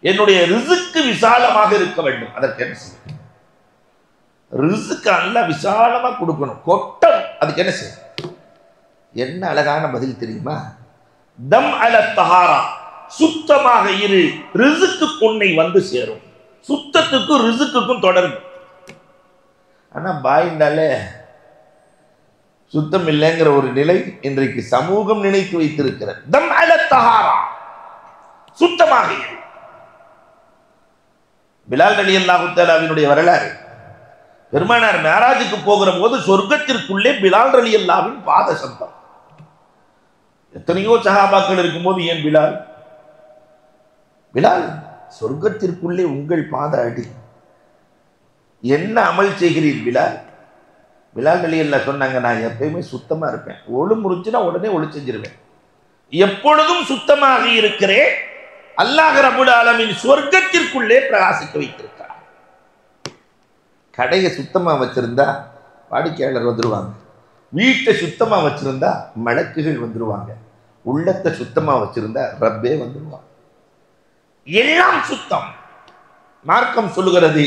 என்னுடைய ரிஸ்க்கு விசாலமாக இருக்க வேண்டும். அதற்கு என்ன செய்ய? ரிஸ்க்கு அல்லாஹ் விசாலமா கொடுக்கணும், கொட்டம். அதுக்கு என்ன செய்ய? என்ன அழகான பதில் தெரியுமா? தம் அல தஹாரா, சுத்தமாக இரு, ரிஸ்க்கு உன்னை வந்து சேரும். சுத்தத்துக்கும் ரிஸ்க்குக்கும் தொடர்பு. ஆனா பாய்ந்தாலே சுத்தம் இல்லைங்கிற ஒரு நிலை இன்றைக்கு சமூகம் நினைத்து வைத்திருக்கிறது. தம் அல தஹாரா, சுத்தமாக இரு. பிலால் ரலியல்லாஹு தஆலாவினுடைய வரலாறு, பெருமானார் மேராஜுக்கு போகிற போது சொர்க்கத்திற்குள்ளே பிலால் ரலியல்லாஹுவின் பாத சத்தம். எத்தனையோ சஹாபாக்கள் இருக்கும்போது ஏன் பிலால்? பிலால், சொர்க்கத்திற்குள்ளே உங்கள் பாத அடி, என்ன அமல் செய்கிறீர் பிலால்? பிலால் ரலியல்லாஹு சொன்னாங்க, நான் எப்பயுமே சுத்தமா இருப்பேன், ஒளு முறிச்சுனா உடனே ஒளி செஞ்சிருவேன், எப்பொழுதும் சுத்தமாக இருக்கிறேன். அல்லாஹ் ரப்புல் ஆலமீன் சொர்க்கத்திற்குள்ளே பிரகாசிக்க வைத்திருக்கிறார். கடையை சுத்தமா வச்சிருந்தா வாடிக்கையாளர் வந்துருவாங்க, வீட்டை சுத்தமா வச்சிருந்தா மலக்குகள் வந்துருவாங்க, உள்ளத்தை சுத்தமா வச்சிருந்தா ரப்பே வந்துருவாங்க. எல்லாம் சுத்தம் மார்க்கம் சொல்லுகிறது.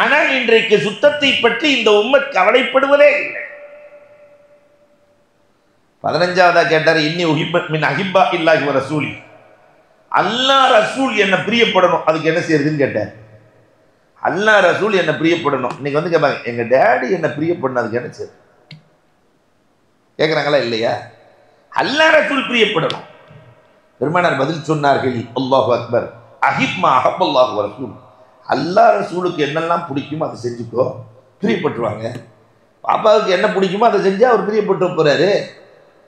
ஆனால் இன்றைக்கு சுத்தத்தை பற்றி இந்த உம்மத் கவலைப்படுவதே இல்லை. 15வதா கேட்டார், இன்னி உஹிப்பத் மின் அஹிப்பா இல்லாஹி வ ரசூலி, அல்லாஹ் ரசூல் என்ன பிரியப்படணும், அதுக்கு என்ன செய்யறதுன்னு கேட்டார். அல்லாஹ் ரசூல் என்ன பிரியப்படணும். இன்னைக்கு வந்து கேட்பாங்க, எங்க டேடி என்ன பிரியப்படணும், அதுக்கு என்ன செய்ய கேட்குறாங்களா இல்லையா? அல்லாஹ் ரசூல் பிரியப்படணும். பெருமானார் பதில் சொன்னார்கள், அல்லாஹு அக்பர், அஹிப்மா அஹப்பல்லாஹு வ ரசூல். அல்லாஹ் ரசூலுக்கு என்னெல்லாம் பிடிக்குமோ அதை செஞ்சுக்கோ, பிரியப்பட்டுருவாங்க. பாப்பாவுக்கு என்ன பிடிக்குமோ அதை செஞ்சா அவர் பிரியப்பட்டு போறாரு,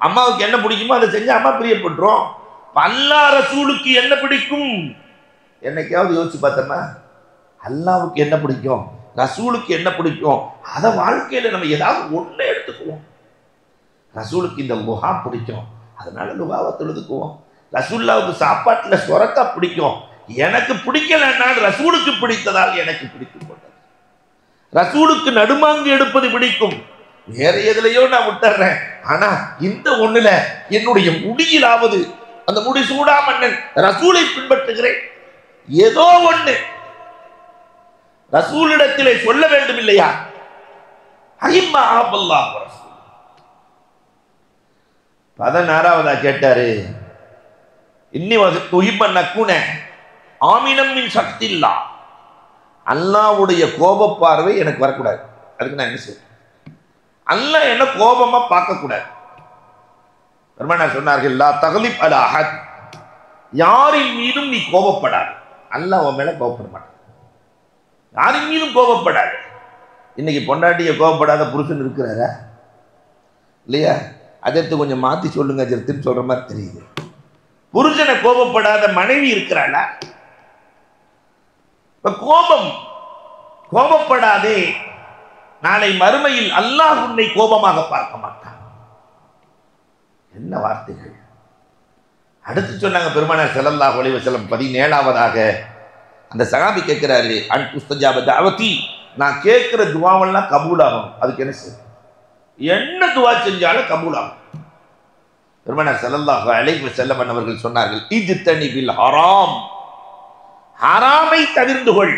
அம்மாவுக்கு என்ன பிடிக்குமோ அதை செஞ்சா அம்மா பிரியப்பட்டுரும். அல்லாஹ் ரசூலுக்கு என்ன பிடிக்கும்? என்னைக்காவது யோசிச்சு பார்த்தோமா? அல்லாவுக்கு என்ன பிடிக்கும், ரசூலுக்கு என்ன பிடிக்கும், அதை வாழ்க்கையில நம்ம ஏதாவது ஒண்ணு எடுத்துக்குவோம். ரசூலுக்கு இந்த லுஹா பிடிக்கும், அதனால லுஹாவை தொழுதுக்குவோம். ரசூலுல்லாவுக்கு சாப்பாட்டுல சொரக்கா பிடிக்கும், எனக்கு பிடிக்கலன்னால் ரசூலுக்கு பிடித்ததால் எனக்கு பிடித்து கொண்டது. ரசூலுக்கு நடுமாங்கு எடுப்பது பிடிக்கும், வேற எதுலையோ நான் விட்டுறேன், ஆனா இந்த ஒண்ணுல என்னுடைய முடியிலாவது அந்த முடி சூடா மன்னன் ரசூலை பின்பற்றுகிறேன். ஏதோ ஒண்ணு ரசூலிடத்திலே சொல்ல வேண்டும் இல்லையா? அஹிம்மா அஹப்பல்லாஹு வ ரசூல். 16வதா கேட்டாரு, இன்னி உஹிப்பன் நக்குன ஆமினம் மின் சக்தில்லா, அல்லாஹ்வுடைய கோப பார்வை எனக்கு வரக்கூடாது. அதுக்கு நான் என்ன செய்வேன்? அல்லாஹ் என்ன கோபமா பார்க்க கூடாது. பெருமானார் சொன்னார்கள், லா தக்லிப் அலா அஹத், யாரின் மீதும் நீ கோபப்படாது. அல்லாஹ் உன் மேல கோபப்பட மாட்டான், யாரின் மீதும் கோபப்படாது. இன்னைக்கு பொண்டாட்டிய கோபப்படாத புருஷன் இருக்கிறாரா இல்லையா? அதற்கு கொஞ்சம் மாத்தி சொல்லுங்க அஜர்த்துன்னு சொல்ற மாதிரி தெரியுது. புருஷனை கோபப்படாத மனைவி இருக்கிறாளா? கோபம் கோபப்படாதே, நாளை மறுமையில் அல்லாஹ் உன்னை கோபமாக பார்க்க மாட்டான். என்ன வார்த்தைகள்! அடுத்து சொன்னாங்க பெருமானார் ஸல்லல்லாஹு அலைஹி வஸல்லம் 17ஆவதாக அந்த சஹாபி கேட்கிறாரு, அன் துஸ்தஜாப தஅவதி, நான் கேட்கிற துவாவெல்லாம் கபூலாகும். அதுக்கு என்ன செய்ய? என்ன துவா செஞ்சாலும் கபூலாகும். பெருமானார் ஸல்லல்லாஹு அலைஹி வஸல்லம் அவர்கள் சொன்னார்கள், இஜ்தனி பில் ஹராம், ஹராமை தவிர்ந்து கொள்,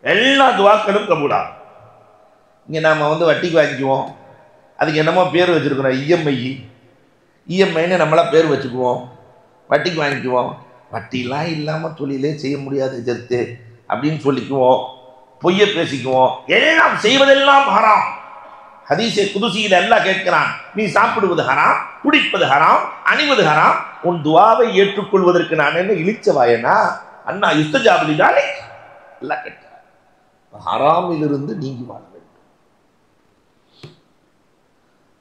எல்லா துவாக்களும் கபூலாகும். இங்கே நாம் வட்டிக்கு வாங்கிக்குவோம், அதுக்கு என்னமோ பேர் வச்சுருக்கிறோம், இஎம்ஐன்னு நம்மளாம் பேர் வச்சுக்குவோம், வட்டிக்கு வாங்கிக்குவோம். வட்டிலாம் இல்லாமல் தொழிலே செய்ய முடியாது ஜெர்த்து அப்படின்னு சொல்லிக்குவோம், பொய்யை பேசிக்குவோம். எல்லாம் செய்வதெல்லாம் ஹராம். ஹதீஸே குதுசியில் அல்லாஹ் கேட்கிறான், நீ சாப்பிடுவது ஹராம், குடிப்பது ஹராம், அணிவது ஹராம், உன் துவாவை ஏற்றுக்கொள்வதற்கு நான் என்ன இழிச்சவாயனா? அண்ணா யுஸ்தஜாபுலிதானே எல்லாம் கேட்கிறான். ஹராமிலிருந்து நீங்கி வாழ வேண்டும்.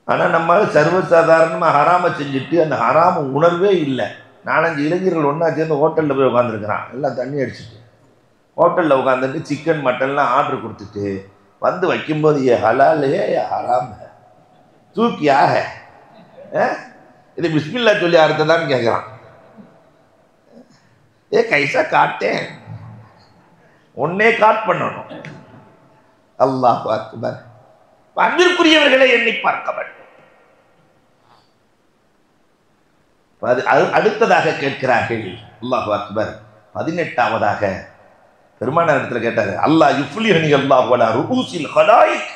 ஆனால் நம்ம சர்வசாதாரணமாக ஹராமை செஞ்சுட்டு அந்த ஹராம உணர்வே இல்லை. 4-5 இளைஞர்கள் ஒன்றா சேர்ந்து ஹோட்டலில் போய் உட்காந்துருக்கிறான், எல்லாம் தண்ணி அடிச்சுட்டு ஹோட்டலில் உட்காந்துட்டு சிக்கன் மட்டன்லாம் ஆர்டர் கொடுத்துட்டு வந்து வைக்கும்போது ஏ ஹலாலே ஏ ஹராம தூக்கியாக இது பிஸ்மில்லா சொல்லி அறுத்ததான்னு கேட்குறான். ஏ கைசா காட்டேன், ஒன்னே காட் பண்ணணும். அல்லாஹ் அக்பர். அன்பிற்குரியவர்களை எண்ணி பார்க்க வேண்டும். அடுத்ததாக கேட்கிறார்கள், அல்லாஹ் அக்பர். 18ஆவதாக பெருமானார் இடத்துல கேட்டாரு, அல்லாஹ் யுஃப்லிஹனி அல்லாஹ் வலா ருஊஸில் ஹலாயிக்,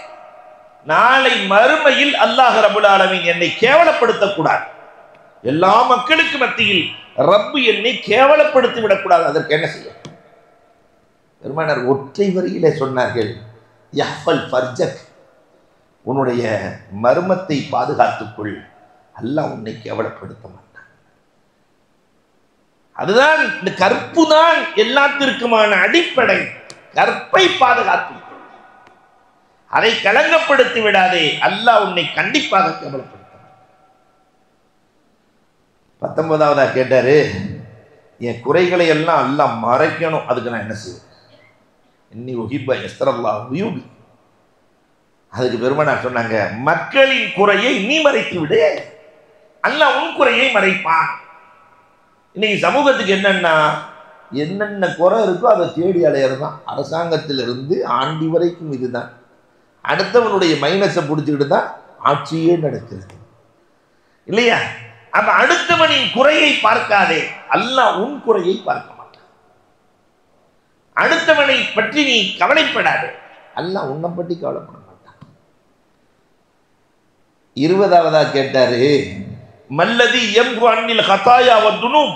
நாளை மறுமையில் அல்லாஹ் ரப்பல் ஆலமீன் என்னை கேவலப்படுத்தக்கூடாது. எல்லா மக்களுக்கு மத்தியில் ரப்பு என்னை கேவலப்படுத்தி விடக்கூடாது. அதற்கு என்ன செய்ய? பெருமானார் ஒற்றை வரியிலே சொன்னார்கள், யஹ்ஃபல் ஃபர்ஜக், உன்னுடைய மர்மத்தை பாதுகாத்துக்கொள், அல்லாஹ் உன்னை கேவலப்படுத்த மாட்டான். அதுதான் இந்த கற்பு தான் எல்லாத்திற்குமான அடிப்படை. கற்பை பாதுகாத்துக்கொள், அதை களங்கப்படுத்தி விடாதே, அல்லாஹ் உன்னை கண்டிப்பாக கேவலப்படுத்த. 19ஆவதா கேட்டாரு, என் குறைகளை எல்லாம் அல்லாஹ் மறைக்கணும், அதுக்கு நான் என்ன செய்வேன்? இன்னி உஹிப்ப யஸ்தரல்லாஹு உயூபி. அதுக்கு பெருமானார் சொன்னாங்க, மக்களின் குறையை நீ மறைத்து விடு, அல்லாஹ் உன் குறையை மறைப்பான். இன்னைக்கு சமூகத்துக்கு என்னென்ன குறை இருக்கோ அதை தேடி அலையிறதான். அரசாங்கத்திலிருந்து ஆண்டி வரைக்கும் இதுதான். அடுத்தவனுடைய மைனஸை பிடிச்சிக்கிட்டு தான் ஆட்சியே நடக்கிறது இல்லையா? அப்ப அடுத்தவனின் குறையை பார்க்காதே, அல்லாஹ் உன் குறையை பார்க்க மாட்டான். அடுத்தவனை பற்றி நீ கவலைப்படாதே, அல்லாஹ் உன்னை பற்றி கவலைப்பட மாட்டான். 20ஆவதா கேட்டாரு, மல்லதி யம்கு அன்னில் ஹதாயா வதுனூப்,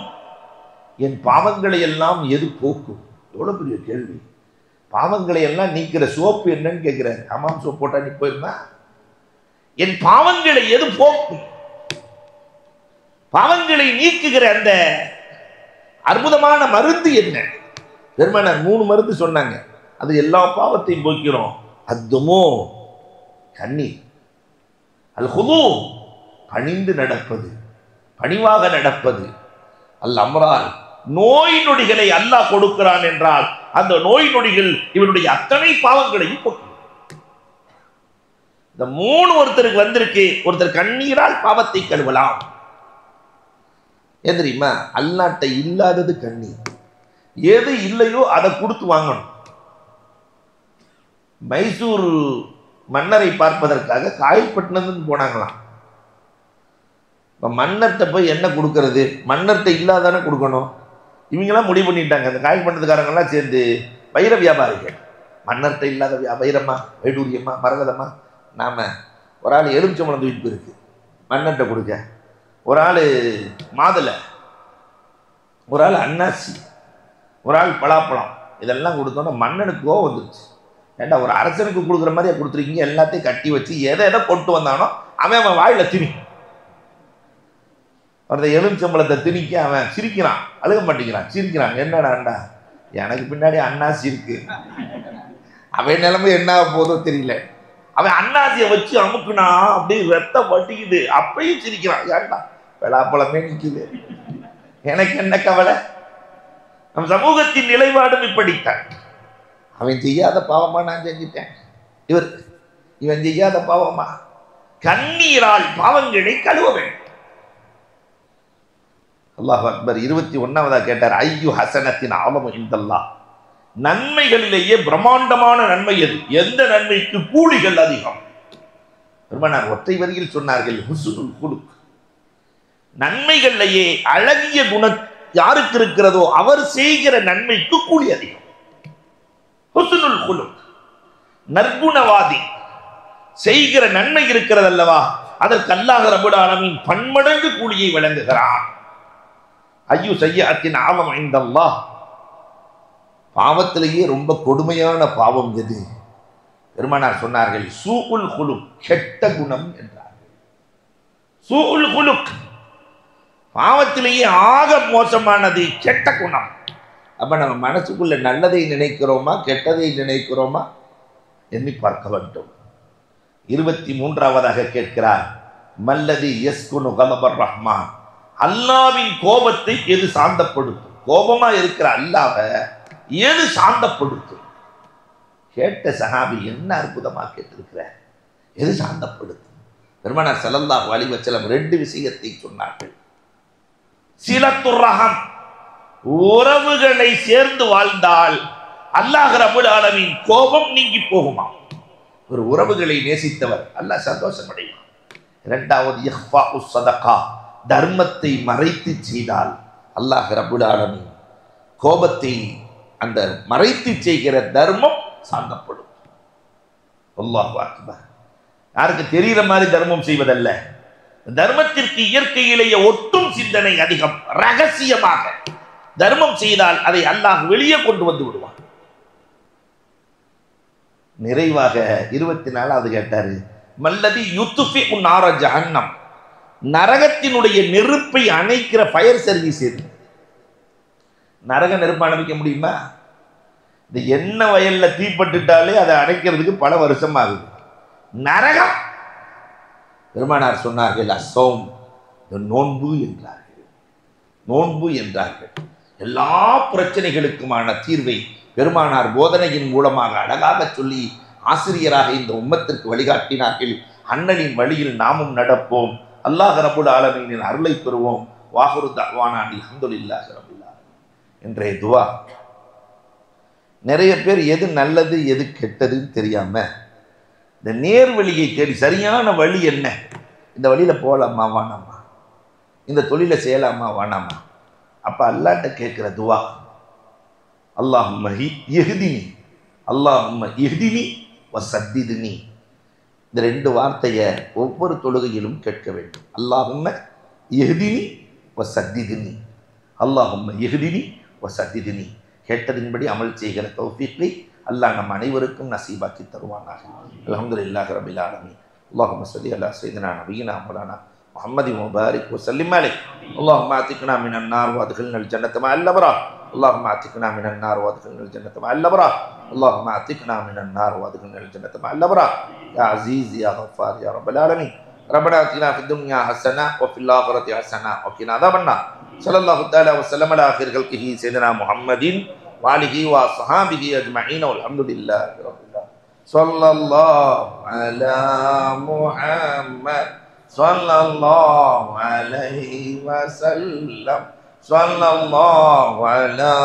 என் பாவங்களை எல்லாம் எது போக்கும்? எவ்வளவு பெரிய கேள்வி. பாவங்களை எல்லாம் நீக்கிற சோப்பு என்னன்னு கேட்கிறாரு. ஹமாம் சோப் போட்டா நீ போயிருந்தா? என் பாவங்களை எது போக்கும்? பாவங்களை நீக்குகிற அந்த அற்புதமான மருந்து என்ன? பெருமானார் 3 மருந்து சொன்னாங்க. அது எல்லா பாவத்தையும் போக்கிறோம். அத்துமோ கண்ணீர், அல் ஹுது பணிந்து நடப்பது, பணிவாக நடப்பது, அல் அம்ரால் நோய் நொடிகளை அல்லாஹ் கொடுக்கிறான் என்றால் அந்த நோய் நொடிகள் இவனுடைய அத்தனை பாவங்களையும் போக்கும். இந்த 3 ஒருத்தருக்கு வந்திருக்கு. ஒருத்தர் கண்ணீரால் பாவத்தை கழுவலாம். ஏன் தெரியுமா? அல்லாட்ட இல்லாதது கண்ணீர். எது இல்லையோ அதை கொடுத்து வாங்கணும். மைசூர் மன்னரை பார்ப்பதற்காக காயல்பட்டினத்துக்கு போனாங்களாம். இப்போ மன்னர்கிட்ட போய் என்ன கொடுக்கறது? மன்னர்கிட்ட இல்லாதானே கொடுக்கணும். இவங்கெல்லாம் முடிவு பண்ணிட்டாங்க, அந்த காயல்பட்டினத்துக்காரங்கெல்லாம் சேர்ந்து வைர வியாபாரிகள். மன்னர்கிட்ட இல்லாத வைரமா, வைடூரியமா, மரகதமா, நாம ஒரு ஆள் எலுமிச்சம்பழம் தூக்கிட்டு இருக்கு மன்னர்கிட்ட கொடுக்க, ஒரு ஆள் மாதுளை, ஒரு ஆள் அன்னாசி, ஒரு ஆள் பலாப்பழம், இதெல்லாம் கொடுத்தோன்னா மன்னனுக்கு கோவம் வந்துருச்சு. ஏண்டா ஒரு அரசனுக்கு கொடுக்குற மாதிரியே கொடுத்துருக்கீங்க, எல்லாத்தையும் கட்டி வச்சு எதை கொண்டு வந்தானோ அவன் வாயில திணி. அந்த எலுமிச்சம்பழத்தை திணிக்க அவன் சிரிக்கிறான், அழுக மாட்டேங்கிறான், சிரிக்கிறான். என்னடாண்டா, எனக்கு பின்னாடி அன்னாசி இருக்கு. அவன் நிலைமை என்ன போதோ தெரியல. அவன் அன்னாசியை வச்சு அமுக்குனா அப்படியே ரத்தம் வட்டிக்குது, அப்பயும் சிரிக்கிறான். ஏண்டா பலாப்பழமே நிற்குது, எனக்கு என்ன கவலை? நம் சமூகத்தின் நிலைப்பாடும் இப்படித்தான். அவன் செய்யாத பாவமா நான் செஞ்சிட்டேன், இவன் செய்யாத பாவமா? கண்ணீரால் பாவங்களை கழுவ வேண்டும். அல்லாஹ் அக்பர். 21வது கேட்டார், ஐயு ஹசனத்தின் ஆலமு இந்தல்லாஹ், நன்மைகளிலேயே பிரம்மாண்டமான நன்மை எது? எந்த நன்மைக்கு கூலிகள் அதிகம்? பெருமானார் ஒற்றை வரியில் சொன்னார்கள், ஹுஸ்னுல் குலுக். நன்மைகளிலேயே அழகிய குணம் யாருக்கு இருக்கிறதோ அவர் செய்கிற நன்மைக்கு கூலி அதிகம். ஹுஸ்னுல் குலுக், நற்குணவாதி செய்கிற நன்மை இருக்கிறது அல்லவா, அதற்கு அல்லாஹ் ரப்பல் ஆலமீன் பன்மடங்கு கூலியை வழங்குகிறான். ஐயு சய்யத்தின் ஆலம் இந்தல்லாஹ், பாவத்திலேயே ரொம்ப கொடுமையான பாவம் எது? பெருமானார் சொன்னார்கள், சூஉல் குலுக், கெட்ட குணம் என்றார்கள். சூஉல் குலுக், பாவத்திலேயே ஆக மோசமானது கெட்ட குணம். அப்ப நம்ம மனசுக்குள்ள நல்லதை நினைக்கிறோமா கெட்டதை நினைக்கிறோமா எண்ணி பார்க்க வேண்டும். 23வதாக கேட்கிறார், மல்லதி யஸ்குனு கலபர் ரஹ்மான், அல்லாவின் கோபத்தை எது சாந்தப்படுத்தும்? கோபமா இருக்கிற அல்லாஹ்வை எது சாந்தப்படுத்தும்? கேட்ட சஹாபி என்ன அற்புதமா கேட்டிருக்கிற, எது சாந்தப்படுத்தும்? பெருமானார் ஸல்லல்லாஹு அலைஹி வஸல்லம் 2 விஷயத்தை சொன்னார்கள். சிலத்துர் ரஹம், உறவுகளை சேர்ந்து வாழ்ந்தால் அல்லாஹ் ரப்பல் ஆலமீன் கோபம் நீங்கி போகுமா? ஒரு உறவுகளை நேசித்தவர் அல்லாஹ் சந்தோஷம் அடைவான். 2வது இஹ்ஃபாஉ ஸதகா, தர்மத்தை மறைத்து செய்தால் அல்லாஹ் ரப்பல் ஆலமீன் கோபத்தை அந்த மறைத்து செய்கிற தர்மம் சாந்தப்படும். அல்லாஹு அக்பர். யாருக்கு தெரிகிற மாதிரி தர்மம் செய்வதல்ல, தர்மத்திற்கு இயற்கையிலேயே ஒட்டும் சிந்தனை அதிகம். ரகசியமாக தர்மம் செய்தால் அதை அல்லாஹ் வெளியே கொண்டு வந்து விடுவான். நிறைவாக 24வது கேட்டாரு, மல்லதி யுத்ஃபி நார ஜஹன்னம், நரகத்தினுடைய நெருப்பை அணைக்கிற ஃபயர் சர்வீஸ் எது? நரக நெருப்பு அணைக்க முடியுமா? இந்த எண்ணெய் வயல்ல தீப்பட்டுட்டாலே அதை அணைக்கிறதுக்கு பல வருஷம் ஆகுது. நரகம், பெருமானார் சொன்னார்கள், அசௌம், நோன்பு என்றார்கள். நோன்பு என்றார்கள். எல்லா பிரச்சனைகளுக்குமான தீர்வை பெருமானார் போதனையின் மூலமாக அழகாக சொல்லி ஆசிரியராக இந்த உம்மத்திற்கு வழிகாட்டினார்கள். அண்ணனின் வழியில் நாமும் நடப்போம். அல்லாஹ் ரப்பல் ஆலமீனின் அருளை பெறுவோம். வாஹிரு தஅவானா அல்ஹம்துலில்லாஹி ரப்பில் ஆலமீன். இன்றைய துவா. நிறைய பேர் எது நல்லது எது கெட்டதுன்னு தெரியாம இந்த நேர்வழியை தேடி, சரியான வழி என்ன, இந்த வழியில போகலாமா வானாமா, இந்த தொழிலை செய்யலாமா வானாமா, அப்ப அல்லாஹ்ட்ட கேட்கிற துவா, அல்லாஹும்ம இஹ்தினி, அல்லாஹும்ம இஹ்தினி வஸத்தித்னி. இந்த 2 வார்த்தையை ஒவ்வொரு தொழுகையிலும் கேட்க வேண்டும். அல்லாஹும்ம இஹ்தினி வஸத்தித்னி, அல்லாஹும்ம இஹ்தினி வஸத்தித்னி. கேட்டதின்படி அமல் செய்கிற தௌஃபீக்கை அல்லாஹ் நம் அனைவருக்கும் நசீபாக்கி தருவானாக. அல்ஹம்துலில்லாஹி ரப்பில் ஆலமீன். அல்லாஹும்ம ஸல்லி அலா ஸய்யிதினா நபியினா மௌலானா முஹம்மதின் முபாரிக் வஸல்லிம் அலைஹி. அல்லாஹும்ம ஆத்திக்னா மினன் நார் வஅத்கில்னல் ஜன்னத மஅல் அப்ரார். அல்லாஹும்ம ஆத்திக்னா மினன் நார் வஅத்கில்னல் ஜன்னத மஅல் அப்ரார். அல்லாஹும்ம ஆத்திக்னா மினன் நார் வஅத்கில்னல் ஜன்னத மஅல் அப்ரார். யா அஸீஸ் யா கஃபார் யா ரப்பல் ஆலமீன். ரப்பனா ஆத்தினா ஃபித் துன்யா ஹஸனா வ ஃபில் ஆখিরাতি ஹஸனா வ கினா அஸாபன்னார். ஸல்லல்லாஹு தஆலா வ ஸல்லம அலா ஆখির கல்கிஹி சய்யிதினா முஹம்மதின் வ ஆலிஹி வ ஸஹாபிஹி அஜ்மஈன் வல்ஹம்துலில்லாஹி ரப்பில் ஆலமீன். ஸல்லல்லாஹு அலா முஹம்மத் ஸல்லல்லாஹு அலைஹி வஸல்லம். ஸல்லல்லாஹு அலா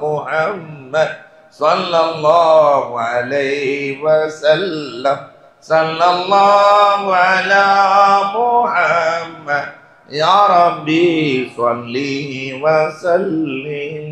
முஹம்மத் ஸல்லல்லாஹு அலைஹி வஸல்லம். ஸல்லல்லாஹு அலா முஹம்மத் யா ரப்பி ஸல்லி வஸல்லிம்.